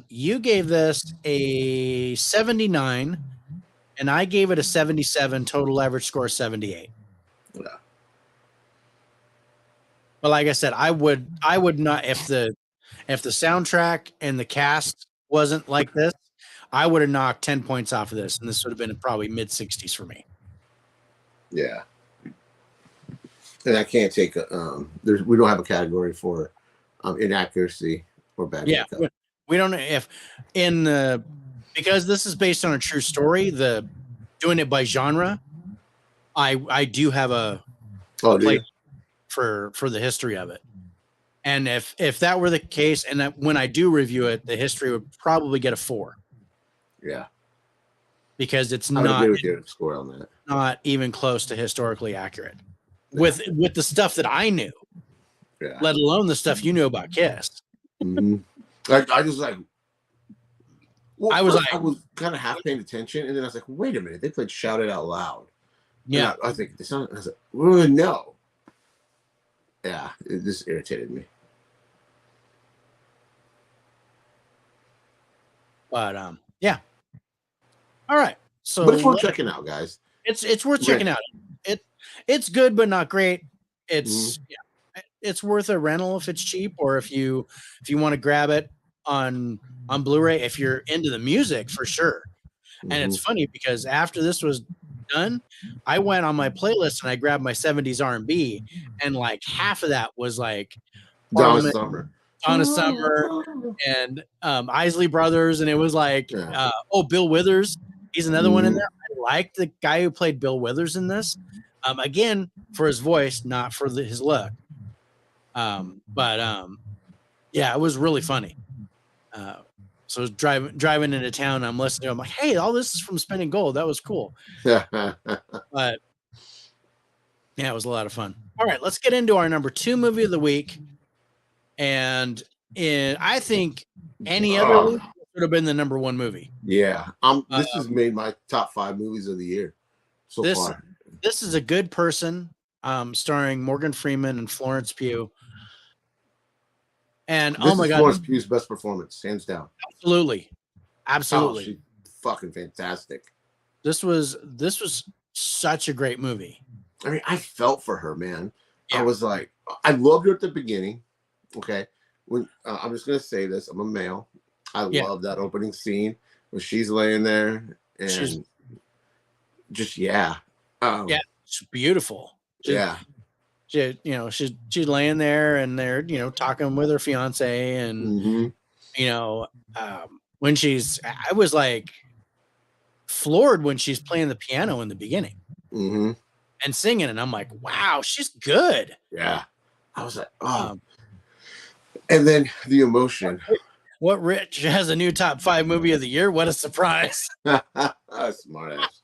You gave this a 79, and I gave it a 77. Total average score 78. Yeah. But like I said, I would not, if the soundtrack and the cast wasn't like this, I would have knocked 10 points off of this, and this would have been probably mid 60s for me. Yeah. And I can't take we don't have a category for inaccuracy or bad makeup. We don't, if in the, because this is based on a true story, the doing it by genre, I do have a place for the history of it. And if that were the case, and that when I do review it, the history would probably get a 4. Yeah. Because it's I would agree with your score on that. Not even close to historically accurate with the stuff that I knew, let alone the stuff you knew about Kiss. Mm-hmm. I just like, well, I was kind of half paying attention, and then I was like, wait a minute, they played "Shout It Out Loud." Yeah, I was like, I was like, well, no. Yeah, it just irritated me. But yeah. All right. So, but it's worth checking out, guys. It's worth checking out. It's good, but not great. It's it's worth a rental if it's cheap, or if you want to grab it on Blu-ray if you're into the music, for sure. And it's funny because after this was done, I went on my playlist and I grabbed my 70s R&B, and like half of that was like Donna Summer and Isley Brothers, and it was like Bill Withers. He's another one in there. I like the guy who played Bill Withers in this. Again, for his voice, not for his look. But yeah, it was really funny. So I was driving into town, I'm listening. I'm like, hey, all this is from Spinning Gold. That was cool. But yeah, it was a lot of fun. All right, let's get into our number 2 movie of the week. And I think any other week would have been the number 1 movie. Yeah, this has made my top 5 movies of the year so far. This is A Good Person, starring Morgan Freeman and Florence Pugh. And this is Florence Pugh's best performance, hands down. Absolutely. Oh, she's fucking fantastic. This was such a great movie. I mean, I felt for her, man. Yeah. I was like, I loved her at the beginning. Okay, when I'm just gonna say this, I'm a male. I love that opening scene when she's laying there and it's beautiful. She's laying there, and they're talking with her fiance, and when I was like floored when she's playing the piano in the beginning and singing, and I'm like, wow, she's good. Yeah, I was like, oh. And then the emotion. What Rich has a new top 5 movie of the year? What a surprise! Smart ass.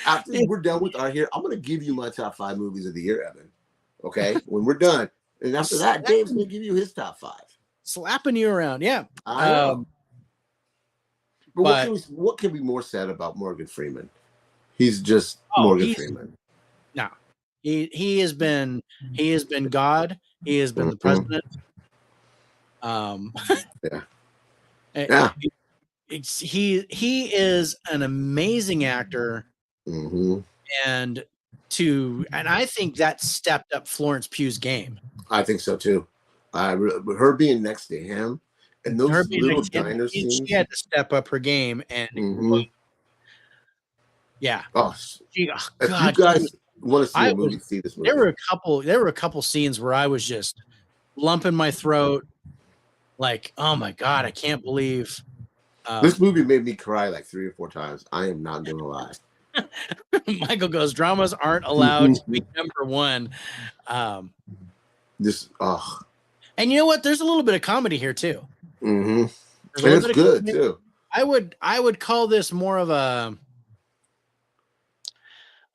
After we're done with our here, I'm going to give you my top 5 movies of the year, Evan. Okay, when we're done, and after that, Dave's going to give you his top 5. Slapping you around, yeah. But what can be more said about Morgan Freeman? He's just Morgan Freeman. No, he has been God. He has been the president. He is an amazing actor, and I think that stepped up Florence Pugh's game. I think so too. Her being next to him and those little diner scenes, she had to step up her game, and yeah. God, if you guys want to see a movie, see this movie. There were a couple scenes where I was just lumping my throat, like, oh my God, I can't believe this movie made me cry like 3 or 4 times. I am not gonna lie. Michael goes, dramas aren't allowed to be number 1. And you know what? There's a little bit of comedy here too. And it's good too. I would call this more of a.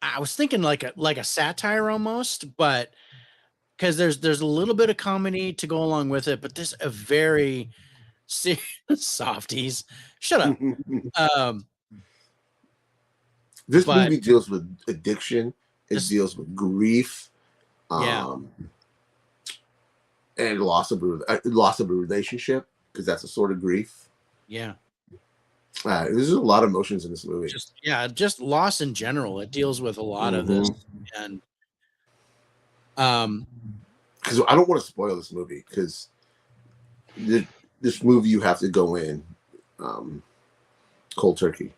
I was thinking like a satire almost, but because there's a little bit of comedy to go along with it, but there's a very serious softies. Shut up. This movie deals with addiction. It deals with grief, and loss of a relationship, because that's a sort of grief. Yeah. There's a lot of emotions in this movie. Just loss in general. It deals with a lot of this, and Because I don't want to spoil this movie, because this movie you have to go in cold turkey.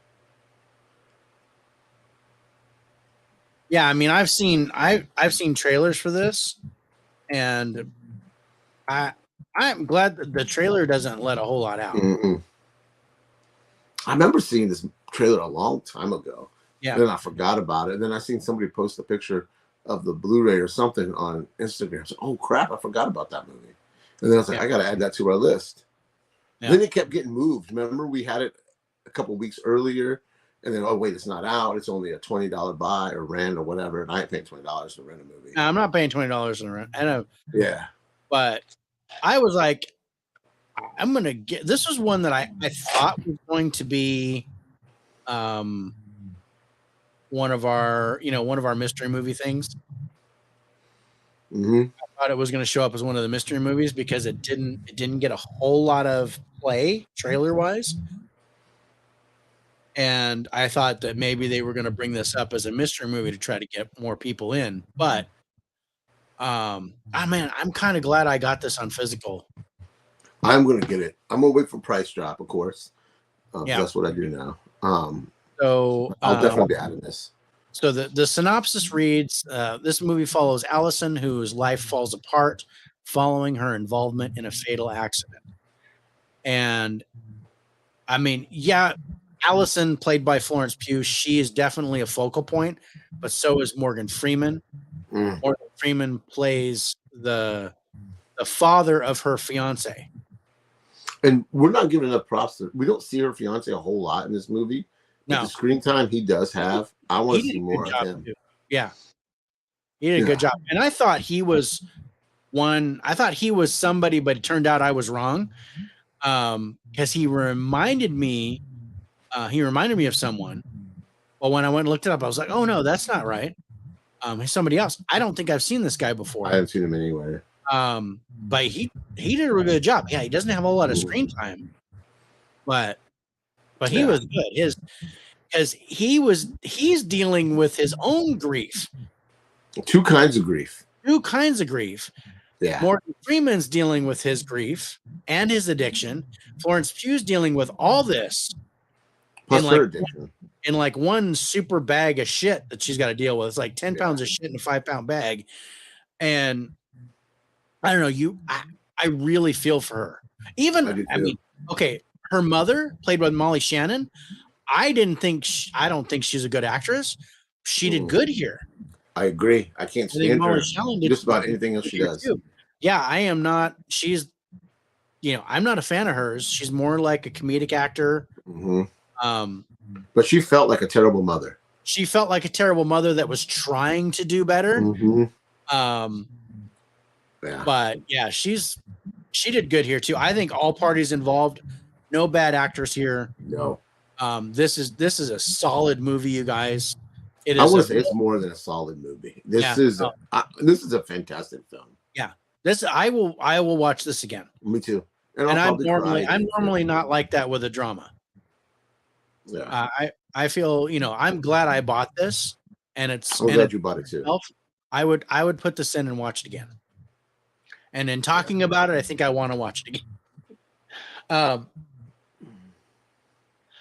Yeah, I mean, I've seen trailers for this, and I'm glad that the trailer doesn't let a whole lot out. Mm-mm. I remember seeing this trailer a long time ago. Yeah. Then I forgot about it. And then I seen somebody post a picture of the Blu-ray or something on Instagram. So, oh crap, I forgot about that movie. And then I was like, I got to add that to our list. Yeah. Then it kept getting moved. Remember, we had it a couple weeks earlier, and then, oh wait, it's not out. It's only a $20 buy or rent or whatever. And I ain't paying $20 to rent a movie. No, I'm not paying $20 to rent. I know. Yeah. But I was like, I'm gonna get. This was one that I thought was going to be, one of our mystery movie things. Mm-hmm. I thought it was going to show up as one of the mystery movies because it didn't get a whole lot of play trailer wise. And I thought that maybe they were going to bring this up as a mystery movie to try to get more people in. But, man, I'm kind of glad I got this on physical. I'm going to get it. I'm going to wait for price drop, of course. Yeah. That's what I do now. So I'll definitely be adding this. So the synopsis reads, this movie follows Allison, whose life falls apart following her involvement in a fatal accident. And, I mean, yeah, Allison, played by Florence Pugh, she is definitely a focal point, but so is Morgan Freeman. Morgan Freeman plays the father of her fiance. And we're not giving enough props to. We don't see her fiance a whole lot in this movie. No. The screen time he does have, I want to see more of him. Too. Yeah. He did a good job. And I thought he was somebody, but it turned out I was wrong. Because he reminded me of someone. Well, when I went and looked it up, I was like, oh no, that's not right. He's somebody else. I don't think I've seen this guy before. I haven't seen him anywhere. But he did a really good job. Yeah, he doesn't have a lot of screen time, but he was good. Because he's dealing with his own grief. Two kinds of grief. Yeah. Morgan Freeman's dealing with his grief and his addiction. Florence Pugh's dealing with all this. Plus her addiction. In like one super bag of shit that she's got to deal with. It's like 10 pounds of shit in a 5-pound bag. And I don't know, I really feel for her. I mean, okay, her mother, played by Molly Shannon, I don't think she's a good actress. She did good here. I agree. I can't stand her. Just about anything else she does. Too. Yeah, I am not. She's, I'm not a fan of hers. She's more like a comedic actor. Mm-hmm. But she felt like a terrible mother. She felt like a terrible mother that was trying to do better. Mm-hmm. Yeah. But yeah, she did good here too. I think all parties involved, no bad actors here. No. This is a solid movie, you guys. I want to say it's more than a solid movie. This is a fantastic film. Yeah. I will watch this again. Me too. And I'm normally not like that with a drama. Yeah. I feel, I'm glad I bought this, and I'm glad you bought it too. I would put this in and watch it again. And in talking about it, I think I want to watch it again.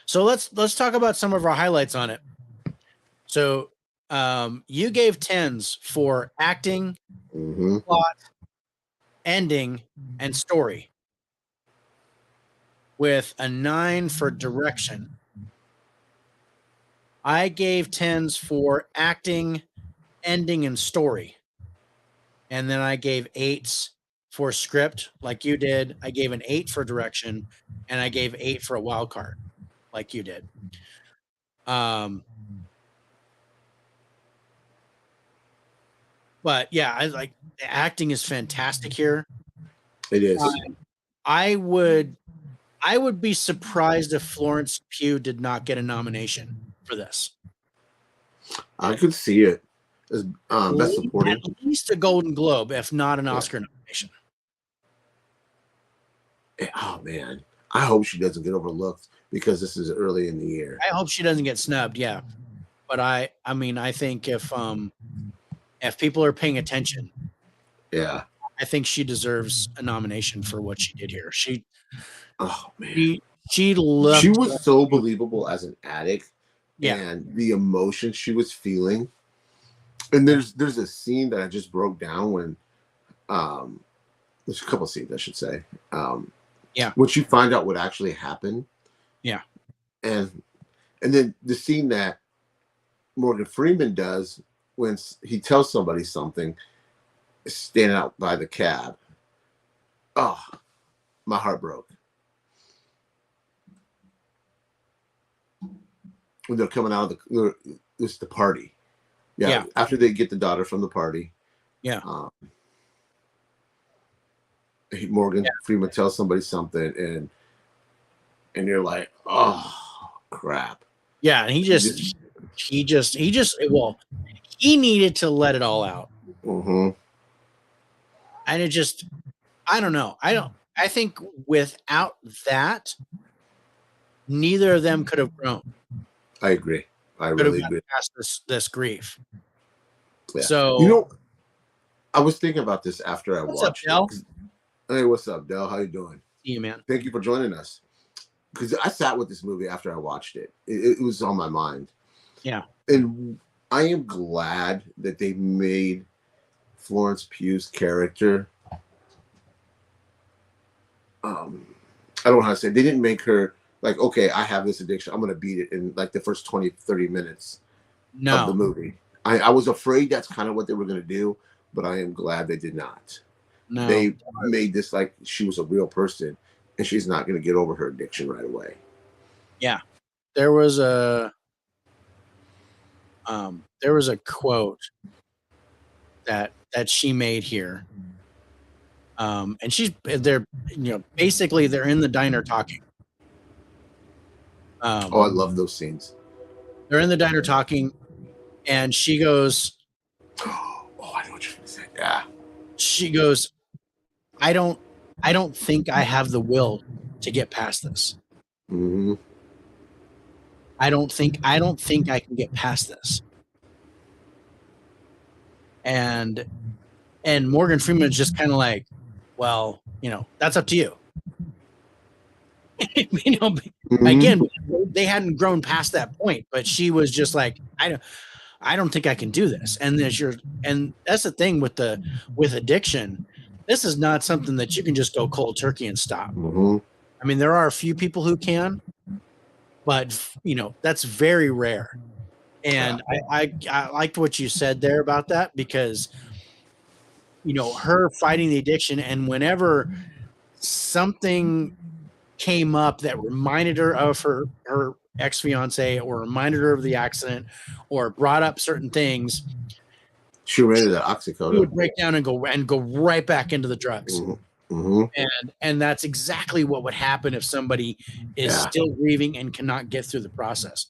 So let's talk about some of our highlights on it. So you gave 10s for acting, plot, ending, and story, with a 9 for direction. I gave 10s for acting, ending, and story. And then I gave 8s for script, like you did. I gave an 8 for direction, and I gave 8 for a wild card, like you did. But yeah, the acting is fantastic here. It is. I would be surprised if Florence Pugh did not get a nomination for this. I could see it as best supporting. At least a Golden Globe, if not an Oscar nomination. Oh man, I hope she doesn't get overlooked because this is early in the year. I hope she doesn't get snubbed. Yeah, but I mean, I think if If people are paying attention, Yeah. I think she deserves a nomination for what she did here. Oh man. She She looked. was so believable as an addict, Yeah. and the emotion she was feeling. And there's a scene that I just broke down when there's a couple scenes I should say. Yeah. When you find out what actually happened. Yeah. And then the scene that Morgan Freeman does when he tells somebody something, standing out by the cab. Oh, my heart broke. When they're coming out of the party. Yeah. After they get the daughter from the party. Yeah. Morgan Freeman tells somebody something, and you're like, oh crap. Yeah, and he needed to let it all out. Mm-hmm. And it just, I don't know. I think without that, neither of them could have grown. I agree. I really agree. Past this grief. Yeah. So, you know, I was thinking about this after I what's watched up, Del? it. Hey, what's up, Del? How you doing? See you, man. Thank you for joining us. Because I sat with this movie after I watched it. It was on my mind. Yeah. And I am glad that they made Florence Pugh's character. I don't know how to say it. They didn't make her like, okay, I have this addiction. I'm going to beat it in like the first 20, 30 minutes of the movie. I was afraid that's kind of what they were going to do, but I am glad they did not. No. They made this like she was a real person, and she's not going to get over her addiction right away. Yeah. There was a quote that she made here. And they're basically they're in the diner talking. I love those scenes. They're in the diner talking, and she goes, "Oh, I know what you're gonna say." Yeah. She goes, I don't think I have the will to get past this. Mm-hmm. I don't think I can get past this. And Morgan Freeman is just kind of like, well, that's up to you. Again, they hadn't grown past that point, but she was just like, I don't think I can do this. And that's the thing with addiction. This is not something that you can just go cold turkey and stop. Mm-hmm. I mean, there are a few people who can, but that's very rare. And I liked what you said there about that, because her fighting the addiction, and whenever something came up that reminded her of her ex-fiance, or reminded her of the accident, or brought up certain things, she ran into that oxycodone. She would break down and go right back into the drugs. Mm-hmm. And that's exactly what would happen if somebody is still grieving and cannot get through the process.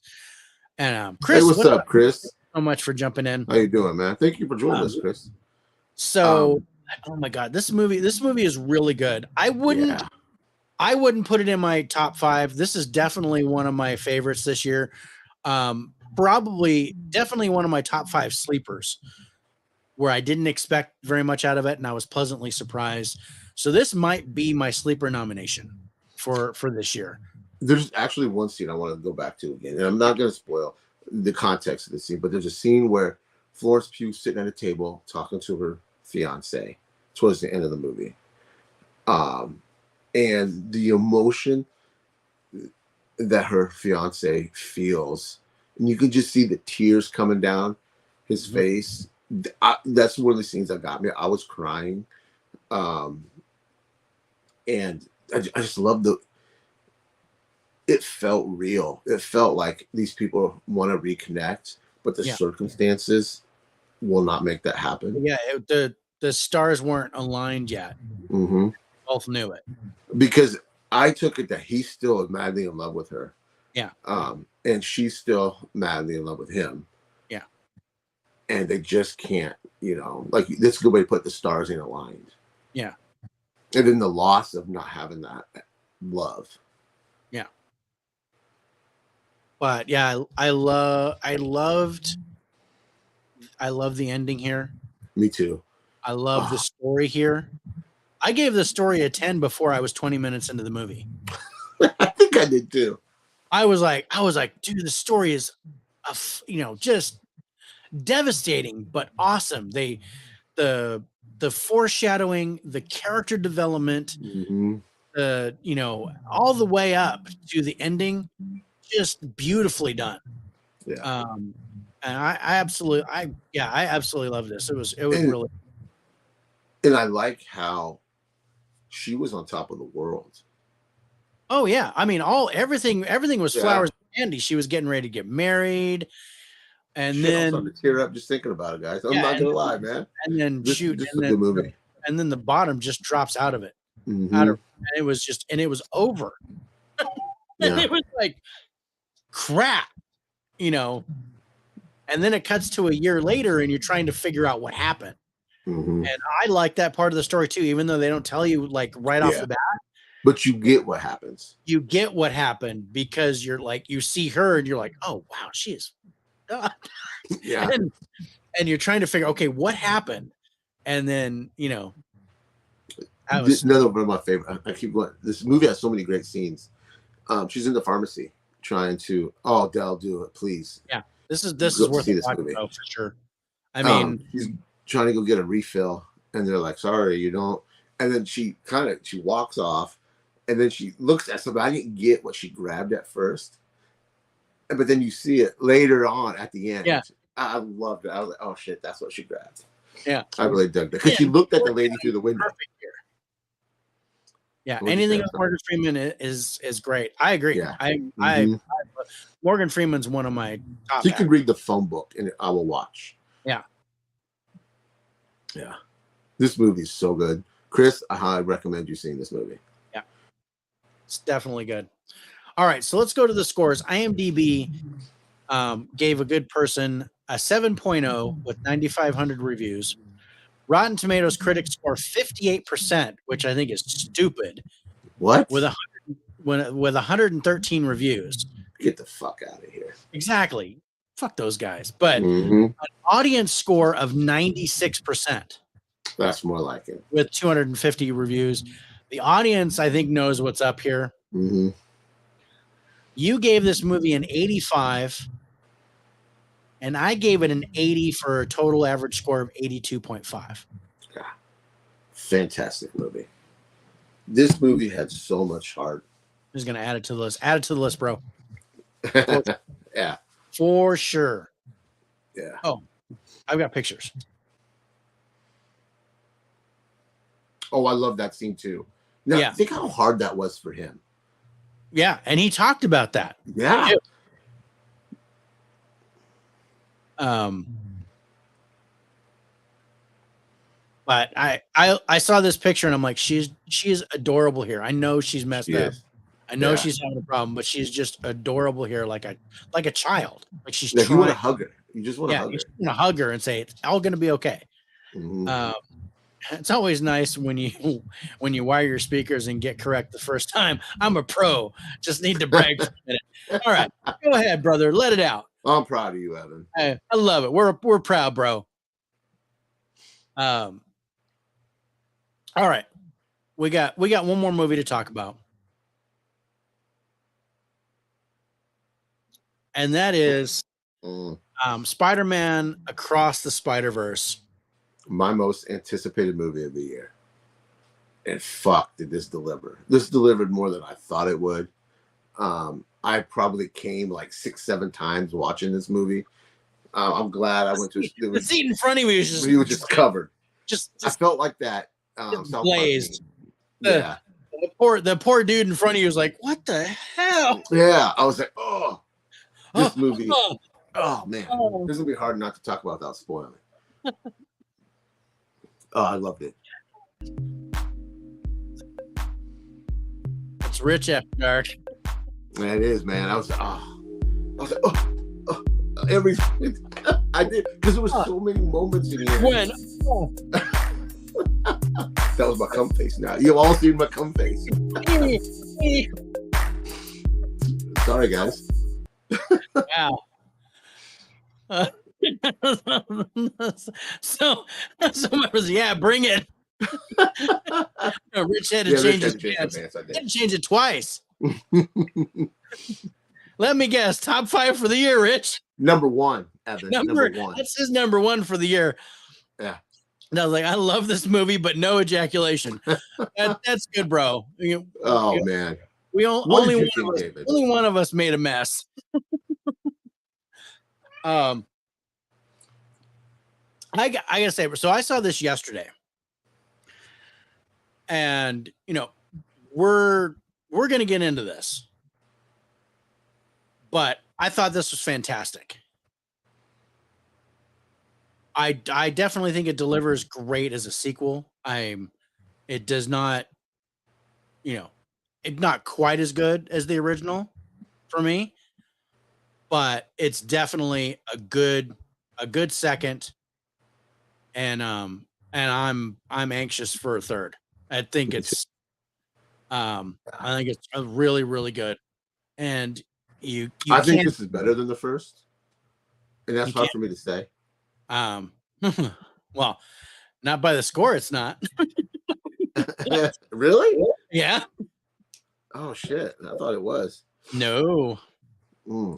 And Chris, hey, what's up, Chris? Thank you so much for jumping in. How you doing, man? Thank you for joining us, Chris. So, oh my God, this movie is really good. I wouldn't put it in my top 5. This is definitely one of my favorites this year. Definitely one of my top 5 sleepers, where I didn't expect very much out of it, and I was pleasantly surprised. So this might be my sleeper nomination for this year. There's actually one scene I want to go back to again, and I'm not going to spoil the context of the scene, but there's a scene where Florence Pugh's sitting at a table talking to her fiance towards the end of the movie. And the emotion that her fiance feels, and you could just see the tears coming down his face. That's one of the scenes that got me. I was crying. And I just love it felt real. It felt like these people want to reconnect, but the circumstances will not make that happen. Yeah, the stars weren't aligned yet. Mm-hmm. Both knew it. Because I took it that he's still madly in love with her. Yeah. And she's still madly in love with him. Yeah. And they just can't, like, this is a good way to put the stars ain't aligned. Yeah. And then the loss of not having that love. Yeah. But yeah, I loved I love the ending here. Me too. I love the story here. I gave the story a 10 before I was 20 minutes into the movie. I think I did too. I was like, dude, the story is, just devastating but awesome. The foreshadowing, the character development, all the way up to the ending, just beautifully done. Yeah. And I absolutely love this. It was really. And I like how she was on top of the world. Oh yeah, I mean, everything was flowers and candy. She was getting ready to get married, and then I'm starting to tear up just thinking about it, guys. I'm not gonna lie, man. And then this is a good movie. And then the bottom just drops out of it. And it was over. And it was like crap, And then it cuts to a year later, and you're trying to figure out what happened. And I like that part of the story too, even though they don't tell you like right off the bat. But you get what happens. You get what happened because you're like, you see her and you're like, oh wow, she is. Yeah. And you're trying to figure, okay, what happened? And then another one of my favorite. I keep going. This movie has so many great scenes. She's in the pharmacy trying to. Oh, Del, do it, please. Yeah, this is worth see this movie for sure. I mean, she's trying to go get a refill, and they're like, "Sorry, you don't." And then she walks off, and then she looks at something. I didn't get what she grabbed at first, but then you see it later on at the end. Yeah, I loved it. I was like, "Oh shit, that's what she grabbed." Yeah, I really dug that because she looked at the lady through the window. Perfect here. Yeah, anything with Morgan Freeman is great. I agree. Yeah. Morgan Freeman's one of my top. You can read the phone book, and I will watch. Yeah. Yeah. This movie is so good. Chris, I highly recommend you seeing this movie. Yeah. It's definitely good. All right, so let's go to the scores. IMDb gave A Good Person a 7.0 with 9,500 reviews. Rotten Tomatoes critics score 58%, which I think is stupid. What? With 113 reviews. Get the fuck out of here. Exactly. Fuck those guys. But an audience score of 96%. That's more like it. With 250 reviews. The audience, I think, knows what's up here. You gave this movie an 85, and I gave it an 80 for a total average score of 82.5. Yeah. Fantastic movie. This movie had so much heart. I'm just going to add it to the list. Add it to the list, bro. Yeah. For sure. Yeah. Oh, I've got pictures. Oh, I love that scene too. Now, think how hard that was for him. Yeah, and he talked about that. Yeah. But I saw this picture and I'm like, she's adorable here. I know she's messed up. I know she's having a problem, but she's just adorable here, like a child. Like she's you want to hug her. You just want to hug her. You just want to hug her and say it's all going to be okay. It's always nice when you wire your speakers and get correct the first time. I'm a pro. Just need to brag for a minute. All right, go ahead, brother. Let it out. I'm proud of you, Evan. I love it. We're proud, bro. All right, we got one more movie to talk about, and that is Spider-Man Across the Spiderverse. My most anticipated movie of the year. And fuck, did this deliver. This delivered more than I thought it would. I probably came like 6-7 times watching this movie. I'm glad I went to the seat in front of me was just covered. Just I felt like that. Blazed. Yeah. The poor dude in front of you was like, what the hell? Yeah. I was like, oh, this movie. Oh man. This is gonna be hard not to talk about without spoiling. Oh, I loved it. It's rich after dark. Man, it is, man. I was like, everything. I did because there was so many moments in here. When? That was my cum face. Now you've all seen my cum face. Sorry, guys. Wow. so someone was, yeah, bring it. Rich had to change his pants. He had to change it twice. Let me guess, top 5 for the year, Rich. Number 1, Evan. Number 1. That's his number 1 for the year. Yeah. And I was like, I love this movie, but no ejaculation. That's good, bro. Man. Only one of us made a mess. I gotta say, so I saw this yesterday, and we're gonna get into this, but I thought this was fantastic. I definitely think it delivers great as a sequel. It does not, it's not quite as good as the original for me, but it's definitely a good second. And I'm anxious for a third. I think it's really, really good. And I think this is better than the first. And that's hard for me to say. Well, not by the score, it's not. Really? Yeah. Oh shit. I thought it was. No.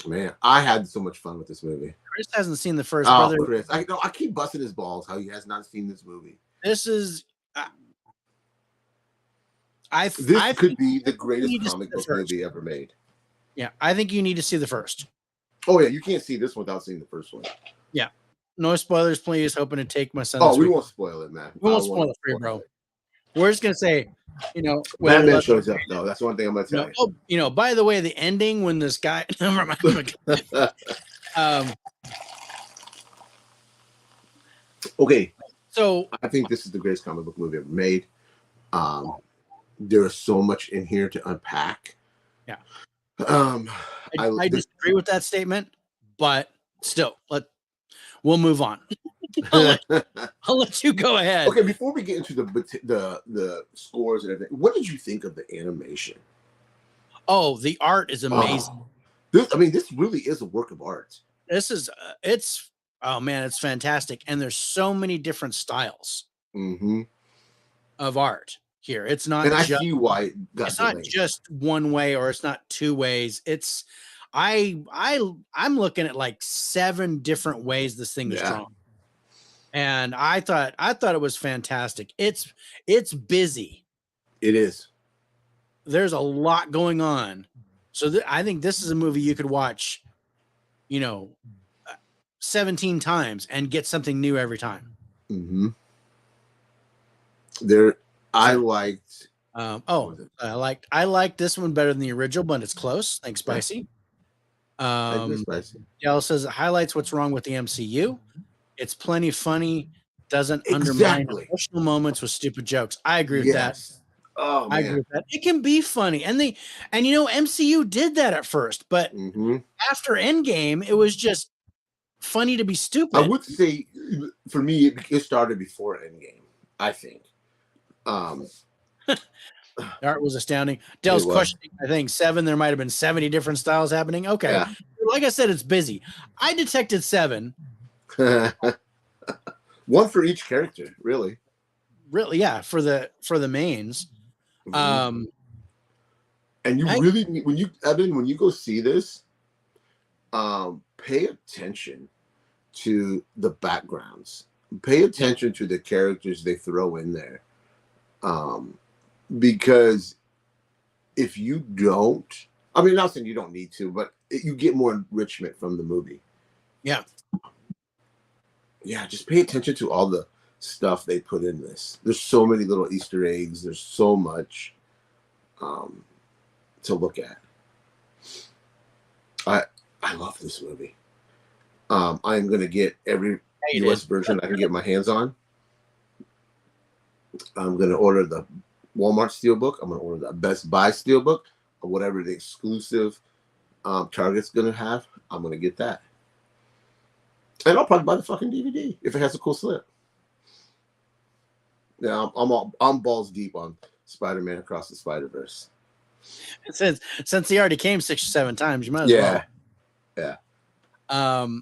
Man, I had so much fun with this movie. Chris hasn't seen the first. Oh, Chris, I keep busting his balls how he has not seen this movie. This is. This could be the greatest comic book movie ever made. Yeah, I think you need to see the first. Oh yeah, you can't see this without seeing the first one. Yeah, no spoilers, please. Hoping to take my son. Oh, we won't spoil it, man. We won't spoil it for you, bro. We're just gonna say, Batman shows up though. That's one thing I'm gonna tell you. Oh, by the way, the ending when this guy. Okay, so I think this is the greatest comic book movie ever made. There is so much in here to unpack. Yeah. I disagree with that statement, but still, we'll move on. I'll let you go ahead. Okay, before we get into the scores and everything, what did you think of the animation? Oh, the art is amazing. This really is a work of art. This is it's fantastic, and there's so many different styles of art here. It's not, and I see why it's not just one way, or it's not two ways. It's I'm looking at like 7 different ways this thing is drawn. And I thought it was fantastic. It's busy. It is. There's a lot going on. So I think this is a movie you could watch, 17 times and get something new every time. I liked. I liked this one better than the original, but it's close. Thanks, Spicy. Dell says it highlights what's wrong with the MCU. It's plenty funny, doesn't undermine emotional moments with stupid jokes. I agree with that. Oh, man. I agree with that. It can be funny. And MCU did that at first, but after Endgame, it was just funny to be stupid. I would say, for me, it started before Endgame, I think. The art was astounding. Dell's questioning, I think 7, there might have been 70 different styles happening. Okay. Yeah. Like I said, it's busy. I detected 7. One for each character, really, yeah, for the mains. And you really, when you go see this, pay attention to the backgrounds, pay attention to the characters they throw in there, because if you don't, I'm not saying you don't need to, but you get more enrichment from the movie. Yeah, just pay attention to all the stuff they put in this. There's so many little Easter eggs. There's so much to look at. I love this movie. I'm going to get every US version I can get my hands on. I'm going to order the Walmart Steelbook. I'm going to order the Best Buy Steelbook, or whatever the exclusive Target's going to have. I'm going to get that. And I'll probably buy the fucking DVD if it has a cool slip. Yeah, I'm balls deep on Spider-Man Across the Spiderverse. Since he already came 6 or 7 times, you might as well. Yeah.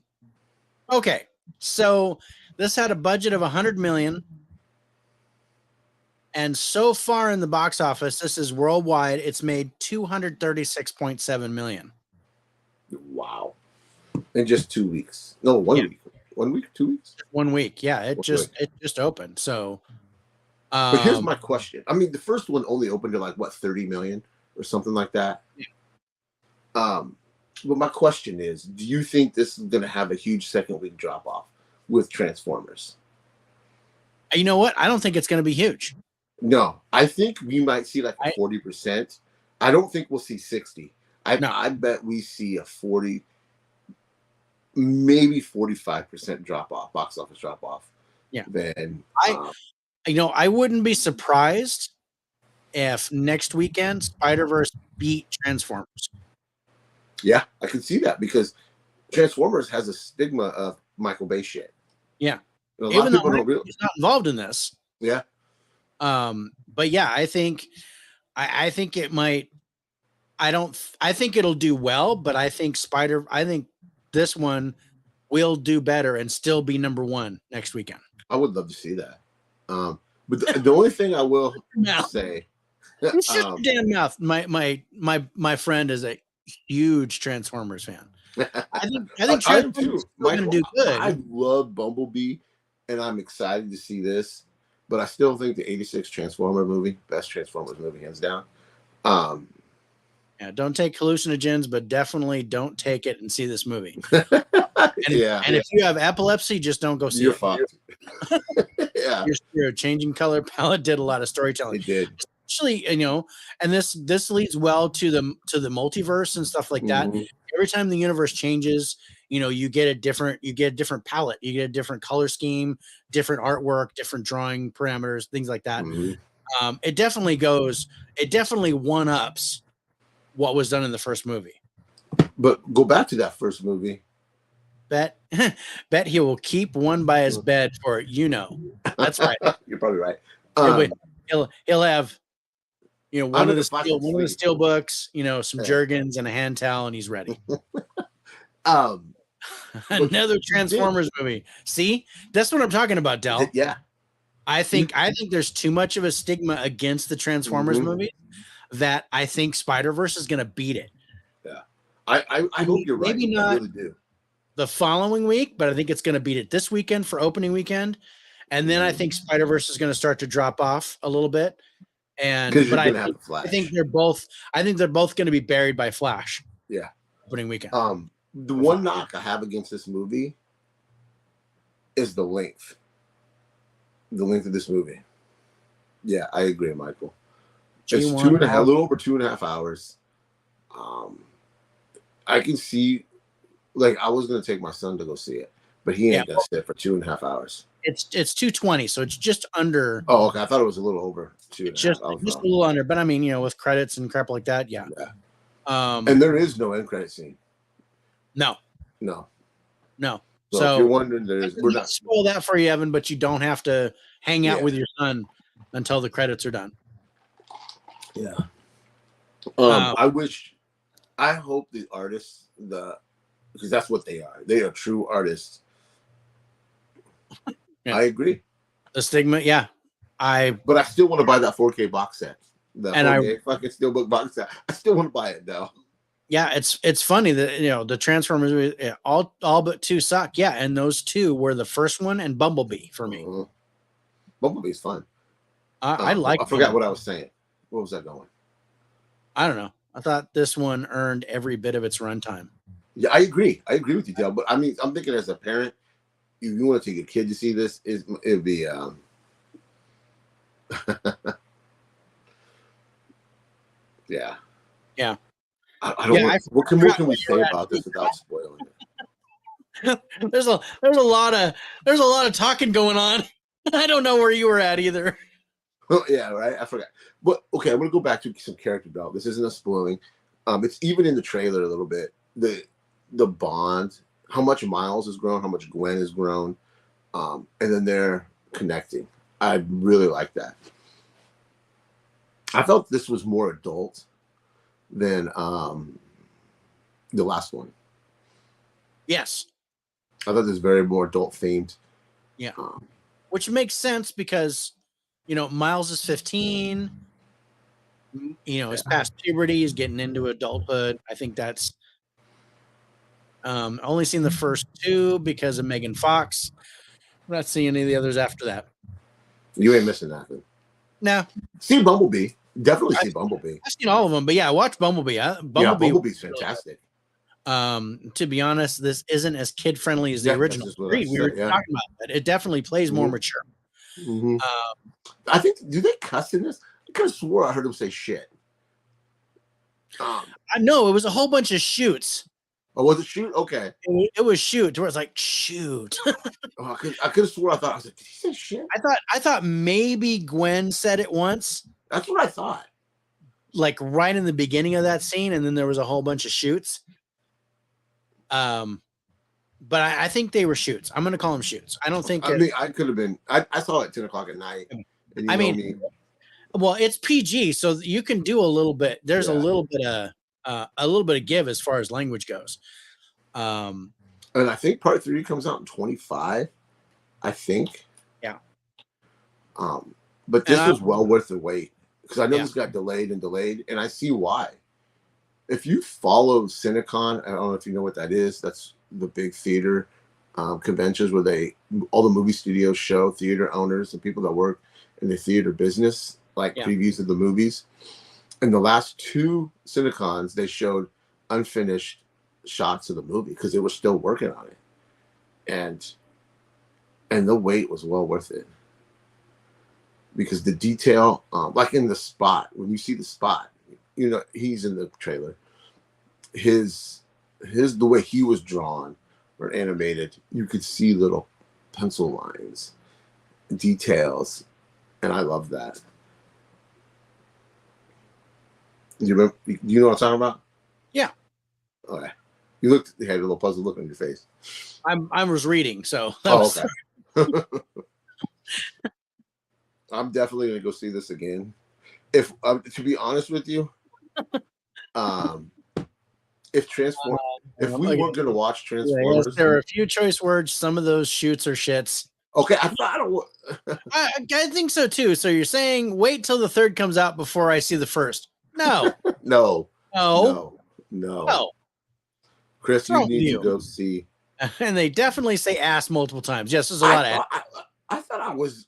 Okay. So this had a budget of 100 million. And so far in the box office, this is worldwide, it's made 236.7 million. Wow. In just 2 weeks. No, 1 week. 1 week, 2 weeks? 1 week. Yeah, it just opened. So but here's my question. I mean, the first one only opened to like what, 30 million or something like that. Yeah. But my question is, do you think this is going to have a huge second week drop off with Transformers? You know what? I don't think it's going to be huge. No, I think we might see like a 40%. I don't think we'll see 60. I bet we see a 40, maybe 45% drop off, box office drop off. Yeah. Then I wouldn't be surprised if next weekend Spider-Verse beat Transformers. Yeah, I can see that because Transformers has a stigma of Michael Bay shit. Yeah. Even though he's not involved in this. Yeah. But yeah, I think it might. I think it'll do well, but I think this one will do better and still be number one next weekend. I would love to see that. But the only thing I will say, shut your damn mouth. My friend is a huge Transformers fan. I think Transformers are going to do good. I love Bumblebee, and I'm excited to see this. But I still think the '86 Transformer movie, best Transformers movie, hands down. Yeah, don't take hallucinogens, but definitely don't take it and see this movie. If you have epilepsy, just don't go see You're it. Fucked. Yeah, your changing color palette did a lot of storytelling. It did. Especially, and this leads well to the multiverse and stuff like that. Every time the universe changes, you get a different palette, you get a different color scheme, different artwork, different drawing parameters, things like that. It definitely one-ups what was done in the first movie. But go back to that first movie. Bet he will keep one by his bed for That's right. You're probably right. He'll have one of the steel books, some Jergens and a hand towel, and he's ready. Another Transformers movie. See, that's what I'm talking about, Del. Yeah. I think there's too much of a stigma against the Transformers movie that I think Spider-Verse is going to beat it. Yeah. I hope you're right. Maybe not I really do. The following week, but I think it's going to beat it this weekend for opening weekend. And then I think Spider-Verse is going to start to drop off a little bit. I think they're both going to be buried by Flash. Yeah. Opening weekend. The one knock I have against this movie is the length. The length of this movie. Yeah, I agree, Michael. It's a little over 2.5 hours. I can see, I was going to take my son to go see it, but he ain't going to sit for 2.5 hours. It's 220, so it's just under. Oh, okay. I thought it was a little over 2.5. Just a little under, but I mean, with credits and crap like that, yeah. And there is no end credit scene. No. So if you're wondering, we're not spoil that for you, Evan, but you don't have to hang out with your son until the credits are done. Yeah. I hope the artists, because that's what they are. They are true artists. Yeah. I agree. The stigma, yeah. But I still want to buy that 4K box set. The 4K fucking Steelbook box set. I still want to buy it though. Yeah, it's funny that the Transformers all but two suck. Yeah, and those two were the first one and Bumblebee for me. Bumblebee's fun. I forgot what I was saying. What was that going? I don't know. I thought this one earned every bit of its runtime. Yeah, I agree. I agree with you, Dale. But I mean, I'm thinking as a parent, if you want to take a kid to see this, it'd be yeah. Yeah. I don't know. What can we say about this without spoiling it? There's a lot of talking going on. I don't know where you were at either. Oh, yeah, right. I forgot. But okay, I'm gonna go back to some character development. This isn't a spoiling. It's even in the trailer a little bit. The bond, how much Miles has grown, how much Gwen has grown, and then they're connecting. I really like that. I felt this was more adult than the last one. Yes. I thought this was very more adult themed. Yeah, which makes sense because, Miles is 15. He's past puberty. He's getting into adulthood. I think that's. Only seen the first 2 because of Megan Fox. I'm not seeing any of the others after that. You ain't missing nothing. No. See Bumblebee. Definitely see Bumblebee. I've seen all of them, but yeah, watch Bumblebee. Bumblebee's fantastic. To be honest, this isn't as kid friendly as the original. We were talking about that. It definitely plays more mature. Mm-hmm. I think, do they cuss in this? I could have swore I heard them say shit. I know it was a whole bunch of shoots. Oh, was it shoot? Okay. It was shoot. Where it's like shoot. I could have swore. I was like, did he say shit? I thought maybe Gwen said it once. That's what I thought. Like right in the beginning of that scene, and then there was a whole bunch of shoots. But I think they were shoots. I'm gonna call them shoots. I don't think. I could have been. I saw it at 10:00 at night. And well, it's PG, so you can do a little bit. There's a little bit of give as far as language goes. And I think part 3 comes out in 25. I think. Yeah. But this was well worth the wait because I know this got delayed, and I see why. If you follow Cinecon, I don't know if you know what that is. That's the big theater conventions where all the movie studios show theater owners and people that work in the theater business previews of the movies. In the last 2 Cinecons, they showed unfinished shots of the movie because they were still working on it, and the wait was well worth it because the detail, like in the spot, when you see the spot, he's in the trailer. The way he was drawn or animated, you could see little pencil lines, details, and I love that. You know what I'm talking about? Yeah. Okay. You had a little puzzled look on your face. I was reading, so. Okay. I'm definitely gonna go see this again. If to be honest with you, if we weren't gonna watch Transformers, yes, there are a few choice words. Some of those shoots are shits. Okay, I think so too. So you're saying wait till the 3rd comes out before I see the 1st? No. No. Chris, you need to go see. And they definitely say ass multiple times. Yes, there's a lot of ass. I thought I was.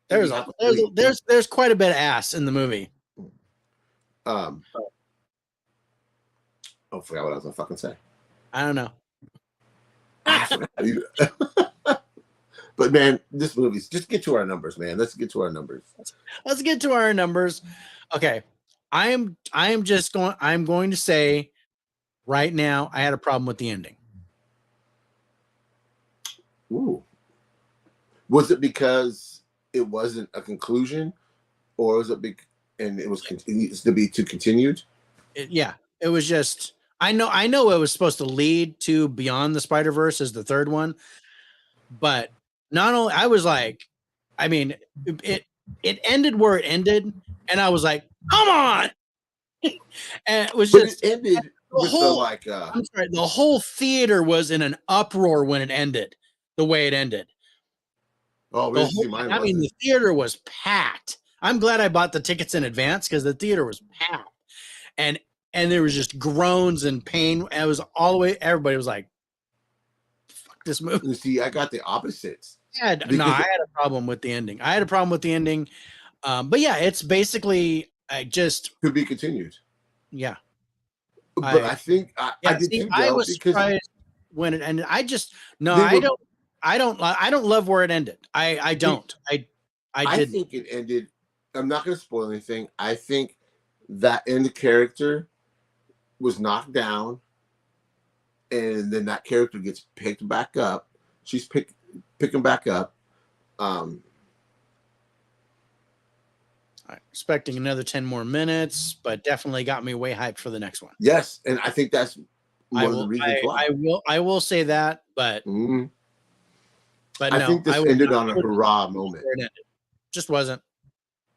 There's quite a bit of ass in the movie. I forgot what I was gonna fucking say. I don't know. But man, this movie's just get to our numbers, man. Let's get to our numbers. Okay. I'm going to say right now I had a problem with the ending. Ooh. Was it because it wasn't a conclusion, or was it and it was to be continued? It was just I know it was supposed to lead to Beyond the Spider-Verse as the 3rd one, but not only I was like, I mean, it ended where it ended, and I was like, come on. And it was just it ended with I'm sorry, the whole theater was in an uproar when it ended, the way it ended. Oh, the theater was packed. I'm glad I bought the tickets in advance because the theater was packed, and there was just groans and pain. And it was all the way. Everybody was like, "Fuck this movie." You see, I got the opposites. I had a problem with the ending. But yeah, it's basically to be continued. Yeah, but I think I did too. I was surprised when it ended. I don't love where it ended. I don't. I think it ended. I'm not going to spoil anything. I think that end character was knocked down, and then that character gets picked back up. She's picking back up. I'm expecting another 10 more minutes, but definitely got me way hyped for the next one. Yes, and I think that's one of the reasons why. I will say that, but but I think this ended on a hurrah moment. Just wasn't.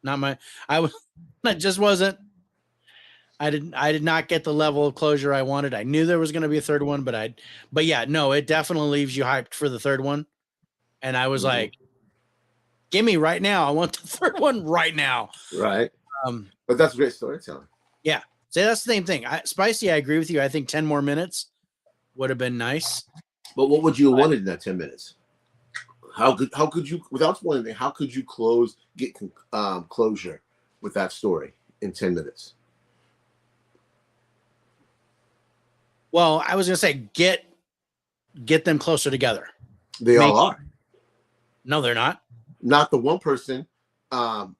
Not my. It just wasn't. I did not get the level of closure I wanted. I knew there was going to be a third one, but yeah, no, it definitely leaves you hyped for the third one. And I was like, give me right now. I want the third one right now. Right. But that's great storytelling. Yeah. So that's the same thing. Spicy, I agree with you. I think 10 more minutes would have been nice. But what would you have wanted in that 10 minutes? How could you, without spoiling anything, how could you get closure with that story in 10 minutes? Well, I was going to say, get them closer together. They all are. No, they're not. Not the one person. That's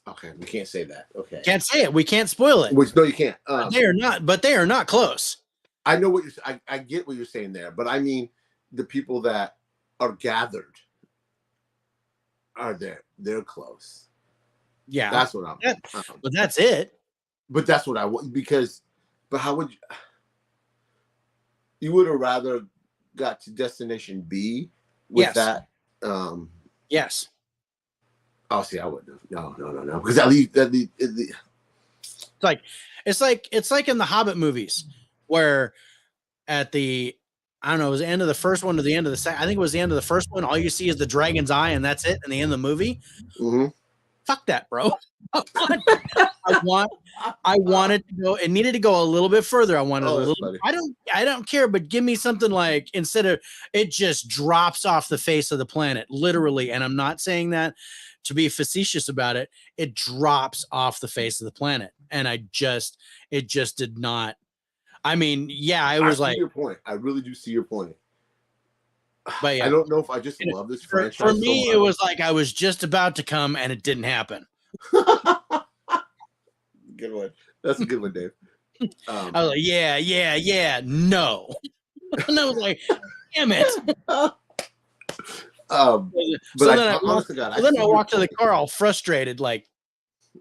okay. We can't say that. Okay. Can't say it. We can't spoil it. No, you can't. They are not. But they are not close. I know what I get what you're saying there, but I mean the people that are gathered are there. They're close. Yeah, that's what I'm. But that's it. But that's what I want because. But how would you would have rather got to destination B with that? Yes. Oh, see, I wouldn't have. No. Because at least it's like in the Hobbit movies where at the I don't know, it was the end of the first one to the end of the second. I think it was the end of the first one. All you see is the dragon's eye, and that's it. And the end of the movie. Mm-hmm. Fuck that, bro. I wanted to go. It needed to go a little bit further. I wanted a little. Funny. I don't care, but give me something like instead of it just drops off the face of the planet, literally. And I'm not saying that to be facetious about it. It drops off the face of the planet, and it just did not. I mean, yeah, I was like, your point. I really do see your point. But yeah, I don't know if I just love this franchise. For me, it was like I was just about to come, and it didn't happen. Good one. That's a good one, Dave. I was like, yeah, no. And I was like, damn it. But I walked to the car all frustrated, like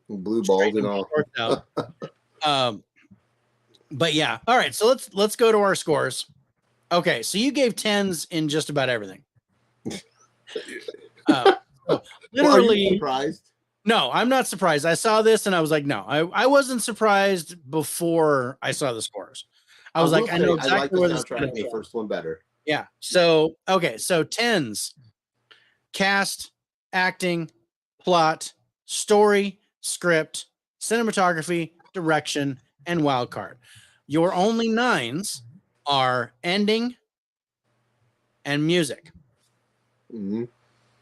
blue balls and all. But yeah, all right. So let's go to our scores. Okay, so you gave 10s in just about everything. Literally, are you surprised? No, I'm not surprised. I saw this and I was like, no, I wasn't surprised before I saw the scores. I was like, I know exactly where this is going to be. The first one better. Yeah. So okay, so 10s: cast, acting, plot, story, script, cinematography, direction, and wild card. Your only 9s are ending and music. Mm-hmm.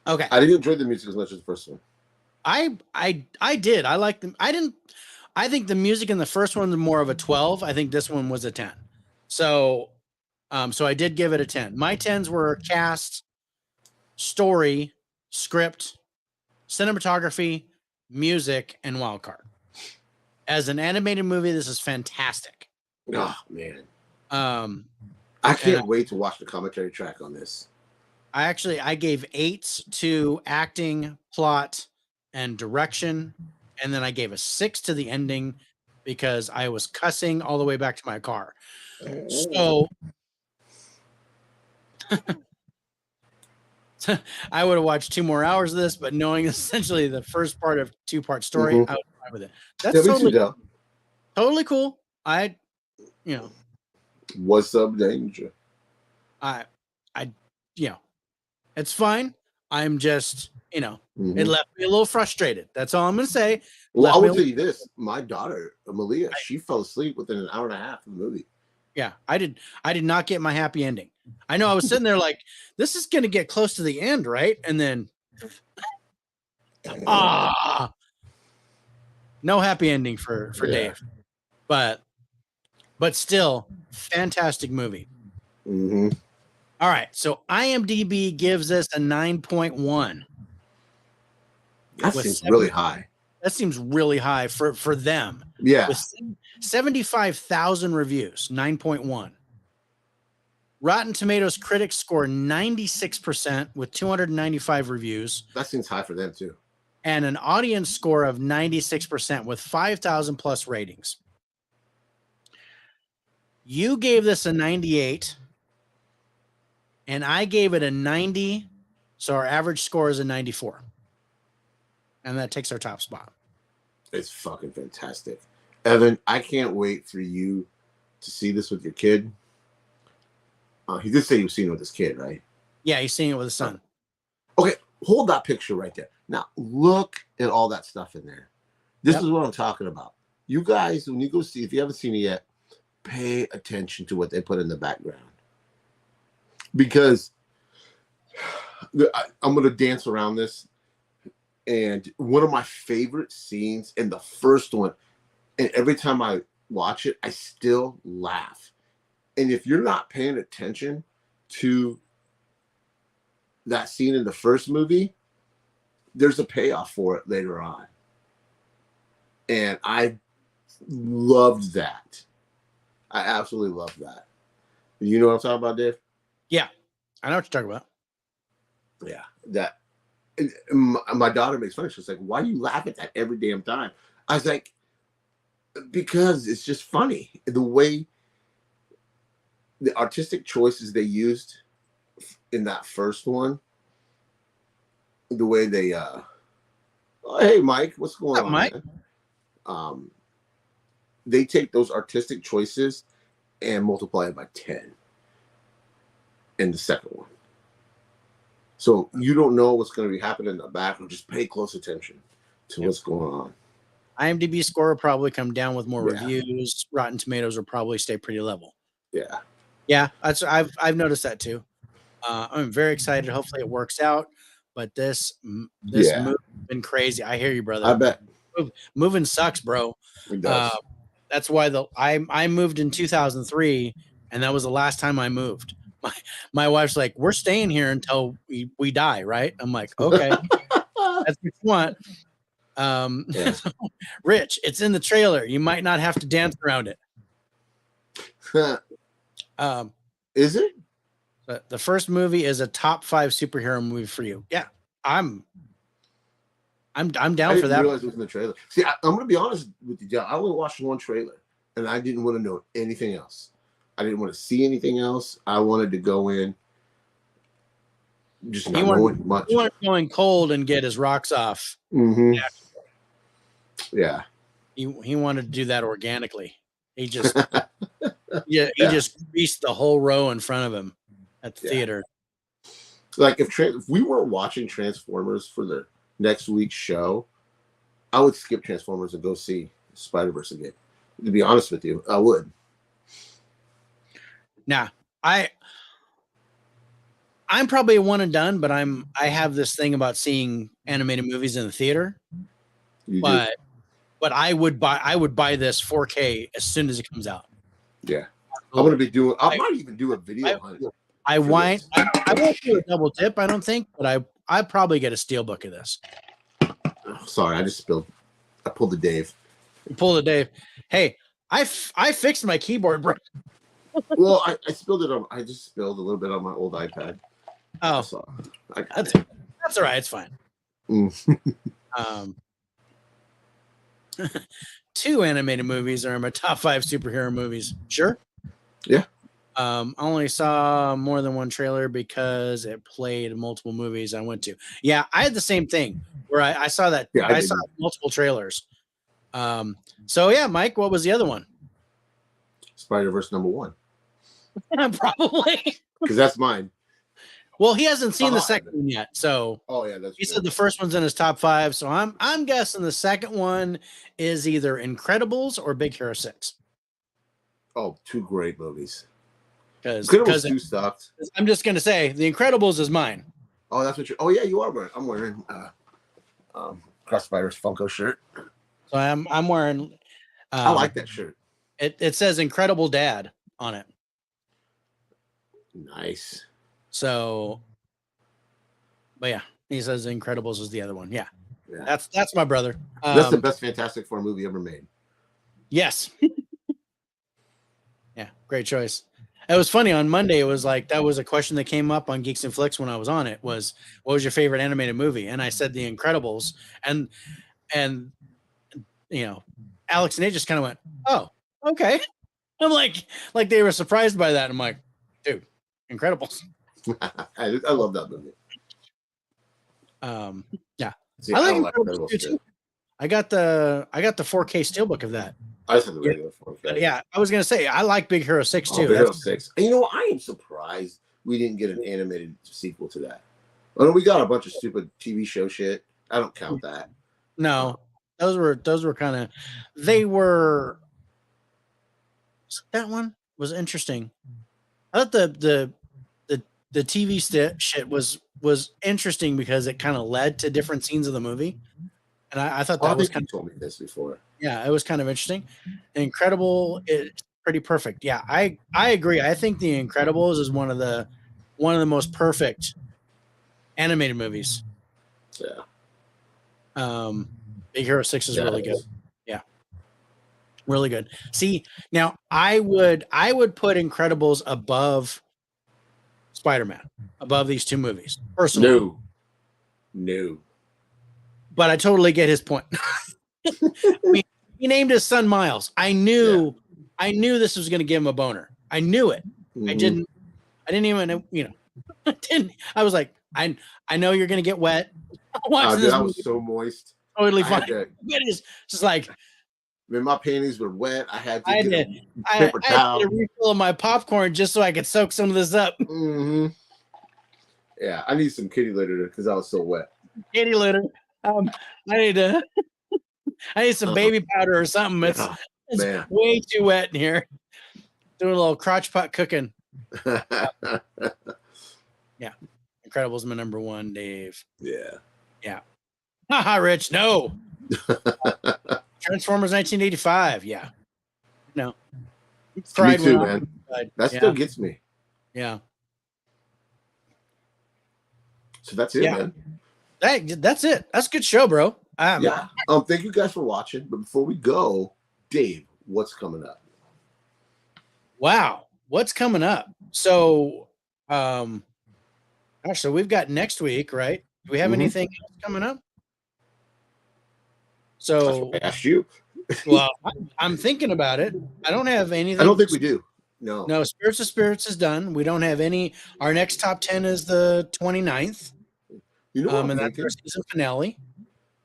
Okay. I didn't enjoy the music as much as the first one. I did. I liked them. I think the music in the first one was more of a 12. I think this one was a 10. So I did give it a 10. My 10s were cast, story, script, cinematography, music, and wild card. As an animated movie, this is fantastic. Oh man. I can't wait to watch the commentary track on this. I gave 8s to acting, plot, and direction, and then I gave a 6 to the ending because I was cussing all the way back to my car. So I would have watched 2 more hours of this, but knowing essentially the first part of 2-part story, I was fine with it. That's totally cool. What's up, danger? It's fine. I'm just, it left me a little frustrated. That's all I'm going to say. Well, I will tell you this. My daughter, Malia, she fell asleep within an hour and a half of the movie. Yeah, I did not get my happy ending. I know I was sitting there like, this is going to get close to the end, right? And then, no happy ending for Dave. But still, fantastic movie. Mm-hmm. All right, so IMDb gives us a 9.1. That seems really high. That seems really high for them. Yeah. With 75,000 reviews, 9.1. Rotten Tomatoes critics score 96% with 295 reviews. That seems high for them too. And an audience score of 96% with 5,000 plus ratings. You gave this a 98. And I gave it a 90, so our average score is a 94. And that takes our top spot. It's fucking fantastic. Evan, I can't wait for you to see this with your kid. He did say he was seeing it with his kid, right? Yeah, he's seeing it with his son. Okay, hold that picture right there. Now, look at all that stuff in there. This is what I'm talking about. You guys, when you go see, if you haven't seen it yet, pay attention to what they put in the background. Because I'm going to dance around this. And one of my favorite scenes in the first one, and every time I watch it, I still laugh. And if you're not paying attention to that scene in the first movie, there's a payoff for it later on. And I loved that. I absolutely loved that. You know what I'm talking about, Dave? Yeah, I know what you're talking about. Yeah, that. My daughter makes fun of it. She's like, why do you laugh at that every damn time? I was like, because it's just funny. The way the artistic choices they used in that first one, the way they oh, hey Mike, what's going on, Mike? Man? They take those artistic choices and multiply it by 10 in the second one. So you don't know what's going to be happening in the background. Just pay close attention to what's going on. IMDb score will probably come down with more reviews. Rotten Tomatoes will probably stay pretty level. Yeah. Yeah, I've noticed that too. I'm very excited. Hopefully it works out. But this move has been crazy. I hear you, brother. I bet. Moving sucks, bro. It does. That's why I moved in 2003, and that was the last time I moved. My wife's like, we're staying here until we die, right? I'm like, okay, that's what you want. Rich, it's in the trailer. You might not have to dance around it. Is it? The first movie is a top 5 superhero movie for you. Yeah, I'm down for that. I didn't realize it was in the trailer. See, I'm going to be honest with you, John. I only watched one trailer, and I didn't want to know anything else. I didn't want to see anything else. I wanted to go in just not knowing much. He wanted to go in cold and get his rocks off. Mm-hmm. Yeah. He wanted to do that organically. He just just greased the whole row in front of him at the theater. Like if we weren't watching Transformers for the next week's show, I would skip Transformers and go see Spider-Verse again. To be honest with you, I would. Nah, I'm probably a one and done, but I have this thing about seeing animated movies in the theater. But I would buy this 4K as soon as it comes out. Yeah. I'm gonna be doing I might even do a video on it. I won't do a double dip, I don't think, but I probably get a steelbook of this. Oh, sorry, I pulled the Dave. You pulled the Dave. Hey, I fixed my keyboard, bro. Well, I spilled it on. I just spilled a little bit on my old iPad. Oh, so that's all right. It's fine. 2 animated movies are in my top 5 superhero movies. Sure. Yeah. I only saw more than one trailer because it played multiple movies I went to. Yeah, I had the same thing where I saw that. Yeah, I saw multiple trailers. So yeah, Mike, what was the other one? Spider-Verse #1. Probably. Because that's mine. Well, he hasn't seen the second one yet, so he said the first one's in his top 5. So I'm guessing the second one is either Incredibles or Big Hero 6. Oh, 2 great movies. Because 2 sucked. I'm just gonna say the Incredibles is mine. Oh, that's what you. Oh yeah, you are wearing. I'm wearing Across the Spiderverse Funko shirt. So I'm wearing. I like that shirt. It says Incredible Dad on it. Nice. So, but yeah, he says Incredibles is the other one. Yeah. That's my brother. That's the best Fantastic Four movie ever made. Yes. Yeah, great choice. It was funny on Monday. It was like that was a question that came up on Geeks and Flicks when I was on it. Was what was your favorite animated movie? And I said The Incredibles, and you know, Alex and Nate just kind of went, "Oh, okay." I'm like they were surprised by that. I'm like, dude, Incredibles. I love that movie. Yeah. See, I like Incredibles too. I got the 4K steelbook of that. I said the regular 4K. But yeah, I was gonna say I like Big Hero 6 too. Big Hero 6. And you know, I am surprised we didn't get an animated sequel to that. I mean, we got a bunch of stupid TV show shit. I don't count that. No, those were kind of that one was interesting. I thought the TV shit was interesting because it kind of led to different scenes of the movie, and I thought that was kind of. You told me this before. Yeah, it was kind of interesting. Incredible, it's pretty perfect. Yeah, I agree. I think The Incredibles is one of the most perfect animated movies. Yeah. Big Hero 6 is really good. Yeah. Really good. See, now I would put Incredibles above Spider-Man, above these two movies, personally. No. But I totally get his point. I mean, he named his son Miles. I knew this was going to give him a boner. I knew it. Mm-hmm. I didn't even, I was like, I know you're going to get wet. Dude, I was so moist. Totally fine. It's just like, man, my panties were wet. I had to I get a paper towel. I had to refill my popcorn just so I could soak some of this up. Mm-hmm. Yeah, I need some kitty litter because I was so wet. Kitty litter. I need some baby powder or something. It's way too wet in here. Doing a little crotch pot cooking. Yeah. Incredibles my number one, Dave. Yeah. Haha, Rich. No. Transformers 1985. Yeah. No. Me too, man. That still gets me. Yeah. So that's it, man. That's it. That's a good show, bro. Thank you guys for watching. But before we go, Dave, what's coming up? Wow. What's coming up? So, so we've got next week, right? Do we have anything else coming up? So I asked you. Well, I'm thinking about it. I don't have anything. I don't think we do. No. Spirits of Spirits is done. We don't have any. Our next top 10 is the 29th. You know what and that's our season finale.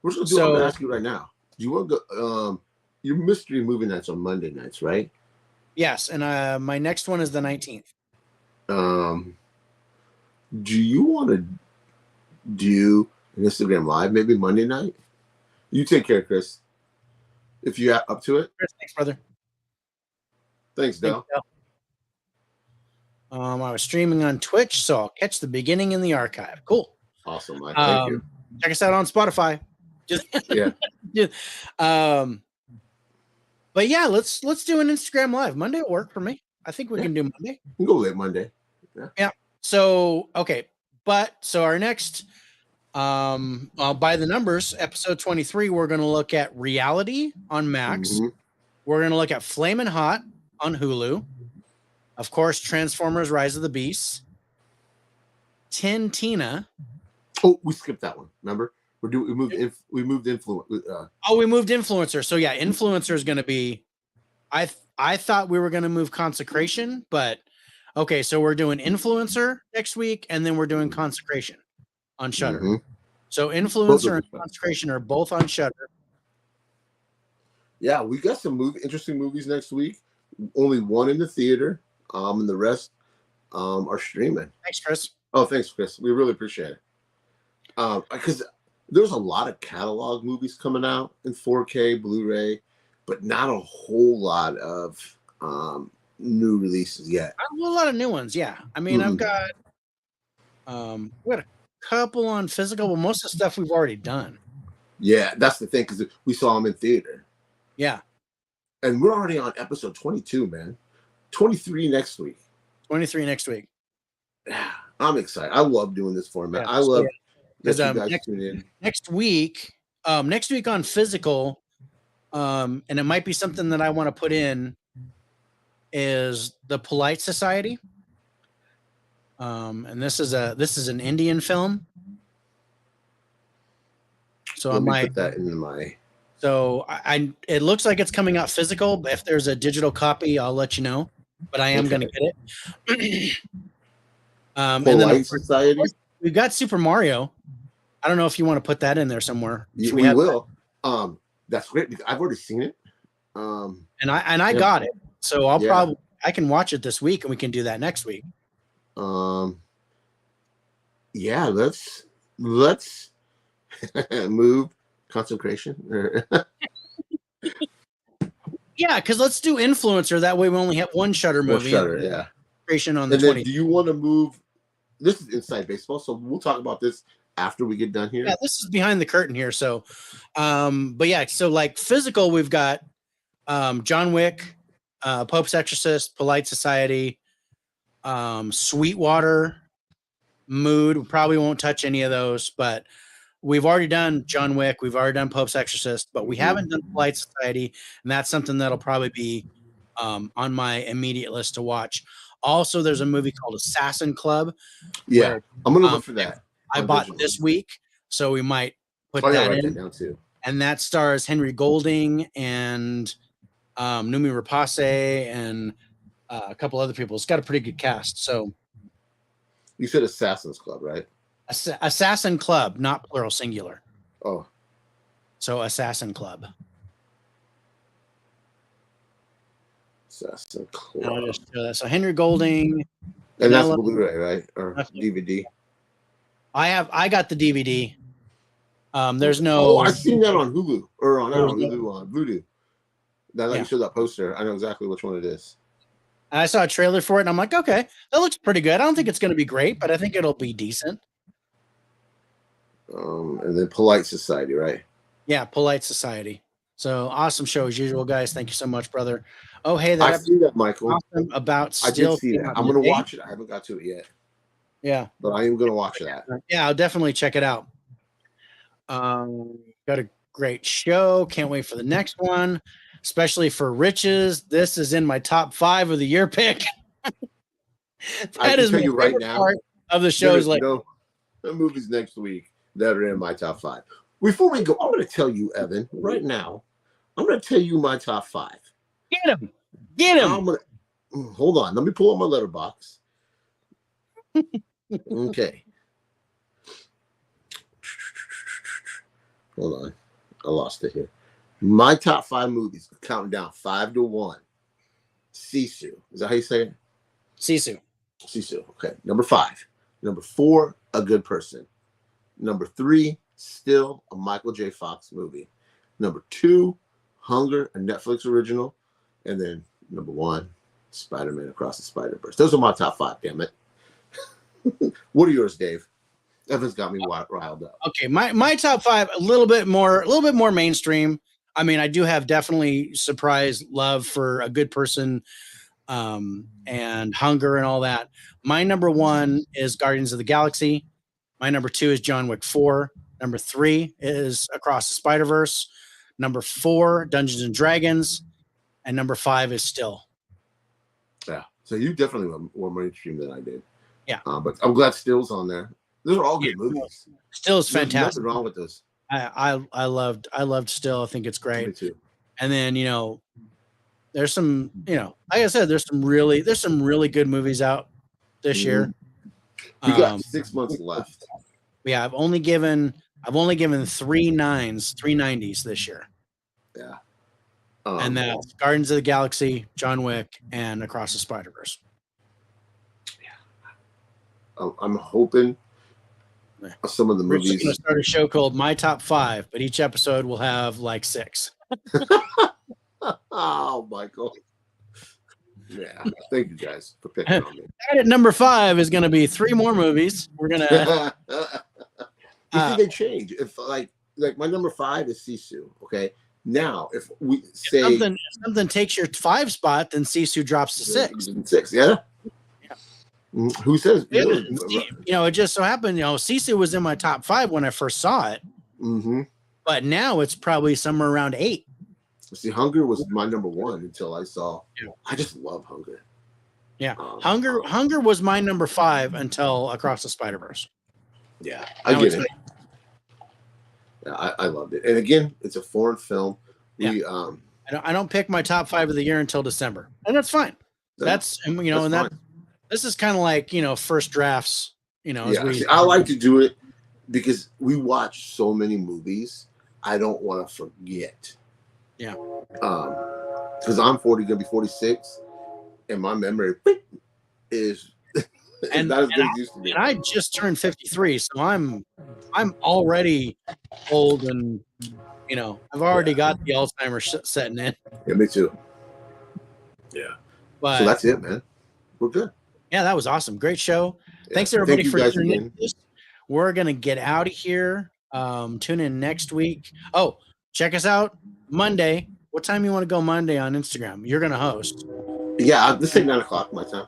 We're just gonna do. I'm gonna ask you right now. Do you want to go? Your mystery movie nights on Monday nights, right? Yes, and my next one is the 19th. Do you want to do an Instagram Live maybe Monday night? You take care, Chris. If you're up to it. Chris, thanks, brother. Thanks, Dale. I was streaming on Twitch, so I'll catch the beginning in the archive. Cool. Awesome, Mike. Thank you. Check us out on Spotify. But yeah, let's do an Instagram Live. Monday will work for me. I think we can do Monday. We can go late Monday. Yeah. So okay, so our next by the numbers, episode 23, we're going to look at Reality on Max. We're going to look at Flamin' Hot on Hulu. Of course, Transformers: Rise of the Beasts. Tina. Oh, we skipped that one. Remember? We moved influencer. We moved influencer. So yeah, influencer is going to be. I thought we were going to move Consecration, but okay. So we're doing influencer next week, and then we're doing Consecration on Shudder. So influencer and Consecration are both on Shudder. Yeah, we got some interesting movies next week. Only one in the theater, and the rest are streaming. Thanks, Chris. Oh, thanks, Chris. We really appreciate it. Because there's a lot of catalog movies coming out in 4K, Blu-ray, but not a whole lot of new releases yet. A lot of new ones, yeah. I mean, I've got we got a couple on physical, but most of the stuff we've already done. Yeah, that's the thing, because we saw them in theater. Yeah. And we're already on episode 22, man. 23 next week. 23 next week. Yeah, I'm excited. I love doing this format. I love that you guys tune in. Next week on physical, and it might be something that I want to put in, is The Polite Society. And this is an Indian film. So I might put that into my. So it looks like it's coming out physical, but if there's a digital copy, I'll let you know. But I am going to get it. And then Society. We've got Super Mario. I don't know if you want to put that in there somewhere. Yeah, we will. That's great because I've already seen it. And I got it. So I can watch it this week and we can do that next week. Yeah, let's move concentration. Yeah, because let's do influencer. That way we only have one Shudder movie. Shudder, yeah. On the and 20th. then, do you want to move? This is Inside Baseball, so we'll talk about this after we get done here. Yeah, this is behind the curtain here. So, but yeah, so like physical, we've got John Wick, Pope's Exorcist, Polite Society, Sweetwater, Mood. We probably won't touch any of those, but we've already done John Wick. We've already done Pope's Exorcist, but we haven't done Polite Society, and that's something that'll probably be on my immediate list to watch. Also, there's a movie called Assassin Club. Yeah, I'm gonna look for that. I bought this week, so we might put that in. Down too. And that stars Henry Golding and Noomi Rapace and a couple other people. It's got a pretty good cast. So you said Assassin's Club, right? Assassin Club, not plural, singular. Oh, so Assassin Club. Assassin Club. So Henry Golding, and that's Blu-ray, right, or DVD? I got the DVD. There's no. Oh, I've seen that on Hulu or on Hulu on Voodoo. Now that you showed that poster, I know exactly which one it is. And I saw a trailer for it, and I'm like, okay, that looks pretty good. I don't think it's going to be great, but I think it'll be decent. And then Polite Society, right? Yeah, Polite Society. So awesome show as usual, guys. Thank you so much, brother. Oh, hey, I see that, Michael. Awesome about I did see that. I'm going to watch it. I haven't got to it yet. Yeah, but I am going to watch that. Yeah, I'll definitely check it out. Got a great show. Can't wait for the next one, especially for Riches. This is in my top 5 of the year pick. That is my right now part of the show. Is like the movies next week that are in my top 5. Before we go, I'm going to tell you, Evan, right now. I'm going to tell you my top 5. Get him. Get him. Hold on. Let me pull up my Letterboxd. Okay. Hold on. I lost it here. My top 5 movies, counting down 5 to 1. Sisu. Is that how you say it? Sisu. Sisu. Okay. Number 5. Number 4, A Good Person. Number 3, Still, a Michael J. Fox movie. Number 2, Hunger, a Netflix original. And then number 1, Spider-Man Across the Spiderverse. Those are my top 5, damn it. What are yours, Dave? Evan's got me riled up. Okay, my top 5 a little bit more mainstream. I mean, I do have definitely surprise love for A Good Person, and Hunger and all that. My number 1 is Guardians of the Galaxy. My number 2 is John Wick 4. Number 3 is Across the Spider-Verse. Number 4, Dungeons and Dragons, and number 5 is Still. Yeah, so you definitely were more mainstream than I did. Yeah, but I'm glad Still's on there. Those are all good movies. Still is fantastic. Nothing wrong with this. I loved Still. I think it's great. Me too. And then there's some like I said, there's some really good movies out this year. We got 6 months left. Yeah, I've only given 3 90s this year. Yeah. And that's Guardians of the Galaxy, John Wick, and Across the Spider-Verse. I'm hoping some of the movies. We're going to start a show called My Top 5, but each episode will have like 6. Oh, Michael. Yeah, thank you guys for picking on me. At number 5 is going to be 3 more movies. We're going to. You think they change? If like my number 5 is Sisu. Okay, now if we say if something takes your 5 spot, then Sisu drops to 6. 6, yeah. Who says? It just so happened. Sisu was in my top 5 when I first saw it. Mm-hmm. But now it's probably somewhere around 8. See, Hunger was my number 1 until I saw. I just love Hunger. Yeah, Hunger was my number 5 until Across the Spider-Verse. Yeah, I get it. Yeah, I loved it, and again, it's a foreign film. I don't pick my top 5 of the year until December, and that's fine. This is kind of like first drafts. I like to do it because we watch so many movies. I don't want to forget Yeah. Because I'm 40, gonna be 46, and my memory is And, not as and, good as it used to be. And I just turned 53, so I'm already old, and I've already got the Alzheimer's setting in. Yeah, me too. Yeah. But so that's it, man. We're good. Yeah, that was awesome. Great show. Yeah. Thanks everybody for tuning again. in. We're gonna get out of here. Tune in next week. Oh, check us out Monday. What time you want to go Monday on Instagram? You're gonna host. Yeah, let's say 9:00 my time.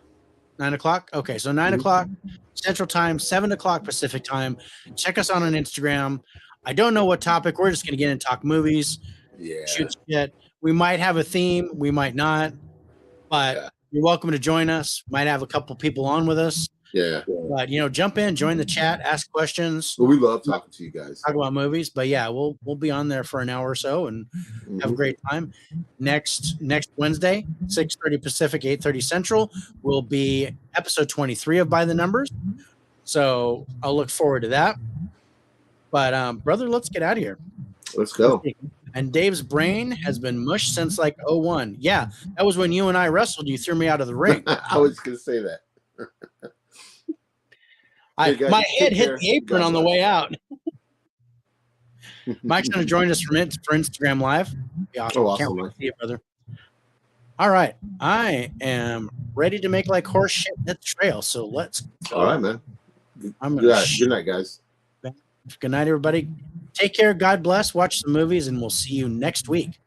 9:00. Okay, so 9:00 Central Time, 7:00 Pacific Time. Check us out on Instagram. I don't know what topic. We're just gonna get in and talk movies. Yeah. Shoot shit. We might have a theme. We might not. But you're welcome to join us. Might have a couple people on with us. Yeah. But jump in, join the chat, ask questions. Well, we love talking to you guys. Talk about movies. But yeah, we'll be on there for an hour or so and have a great time. Next Wednesday, 6:30 Pacific, 8:30 Central, will be episode 23 of By the Numbers. So I'll look forward to that. But brother, let's get out of here. Let's go. And Dave's brain has been mush since like 01. Yeah, that was when you and I wrestled. You threw me out of the ring. I was going to say that. My head hit the apron on the way out. Mike's going to join us for Instagram Live. Yeah, awesome. Can't wait to see you, brother. All right. I am ready to make like horse shit hit the trail. So let's go. All right, man. Good night, guys. Good night, everybody. Take care. God bless. Watch some movies, and we'll see you next week.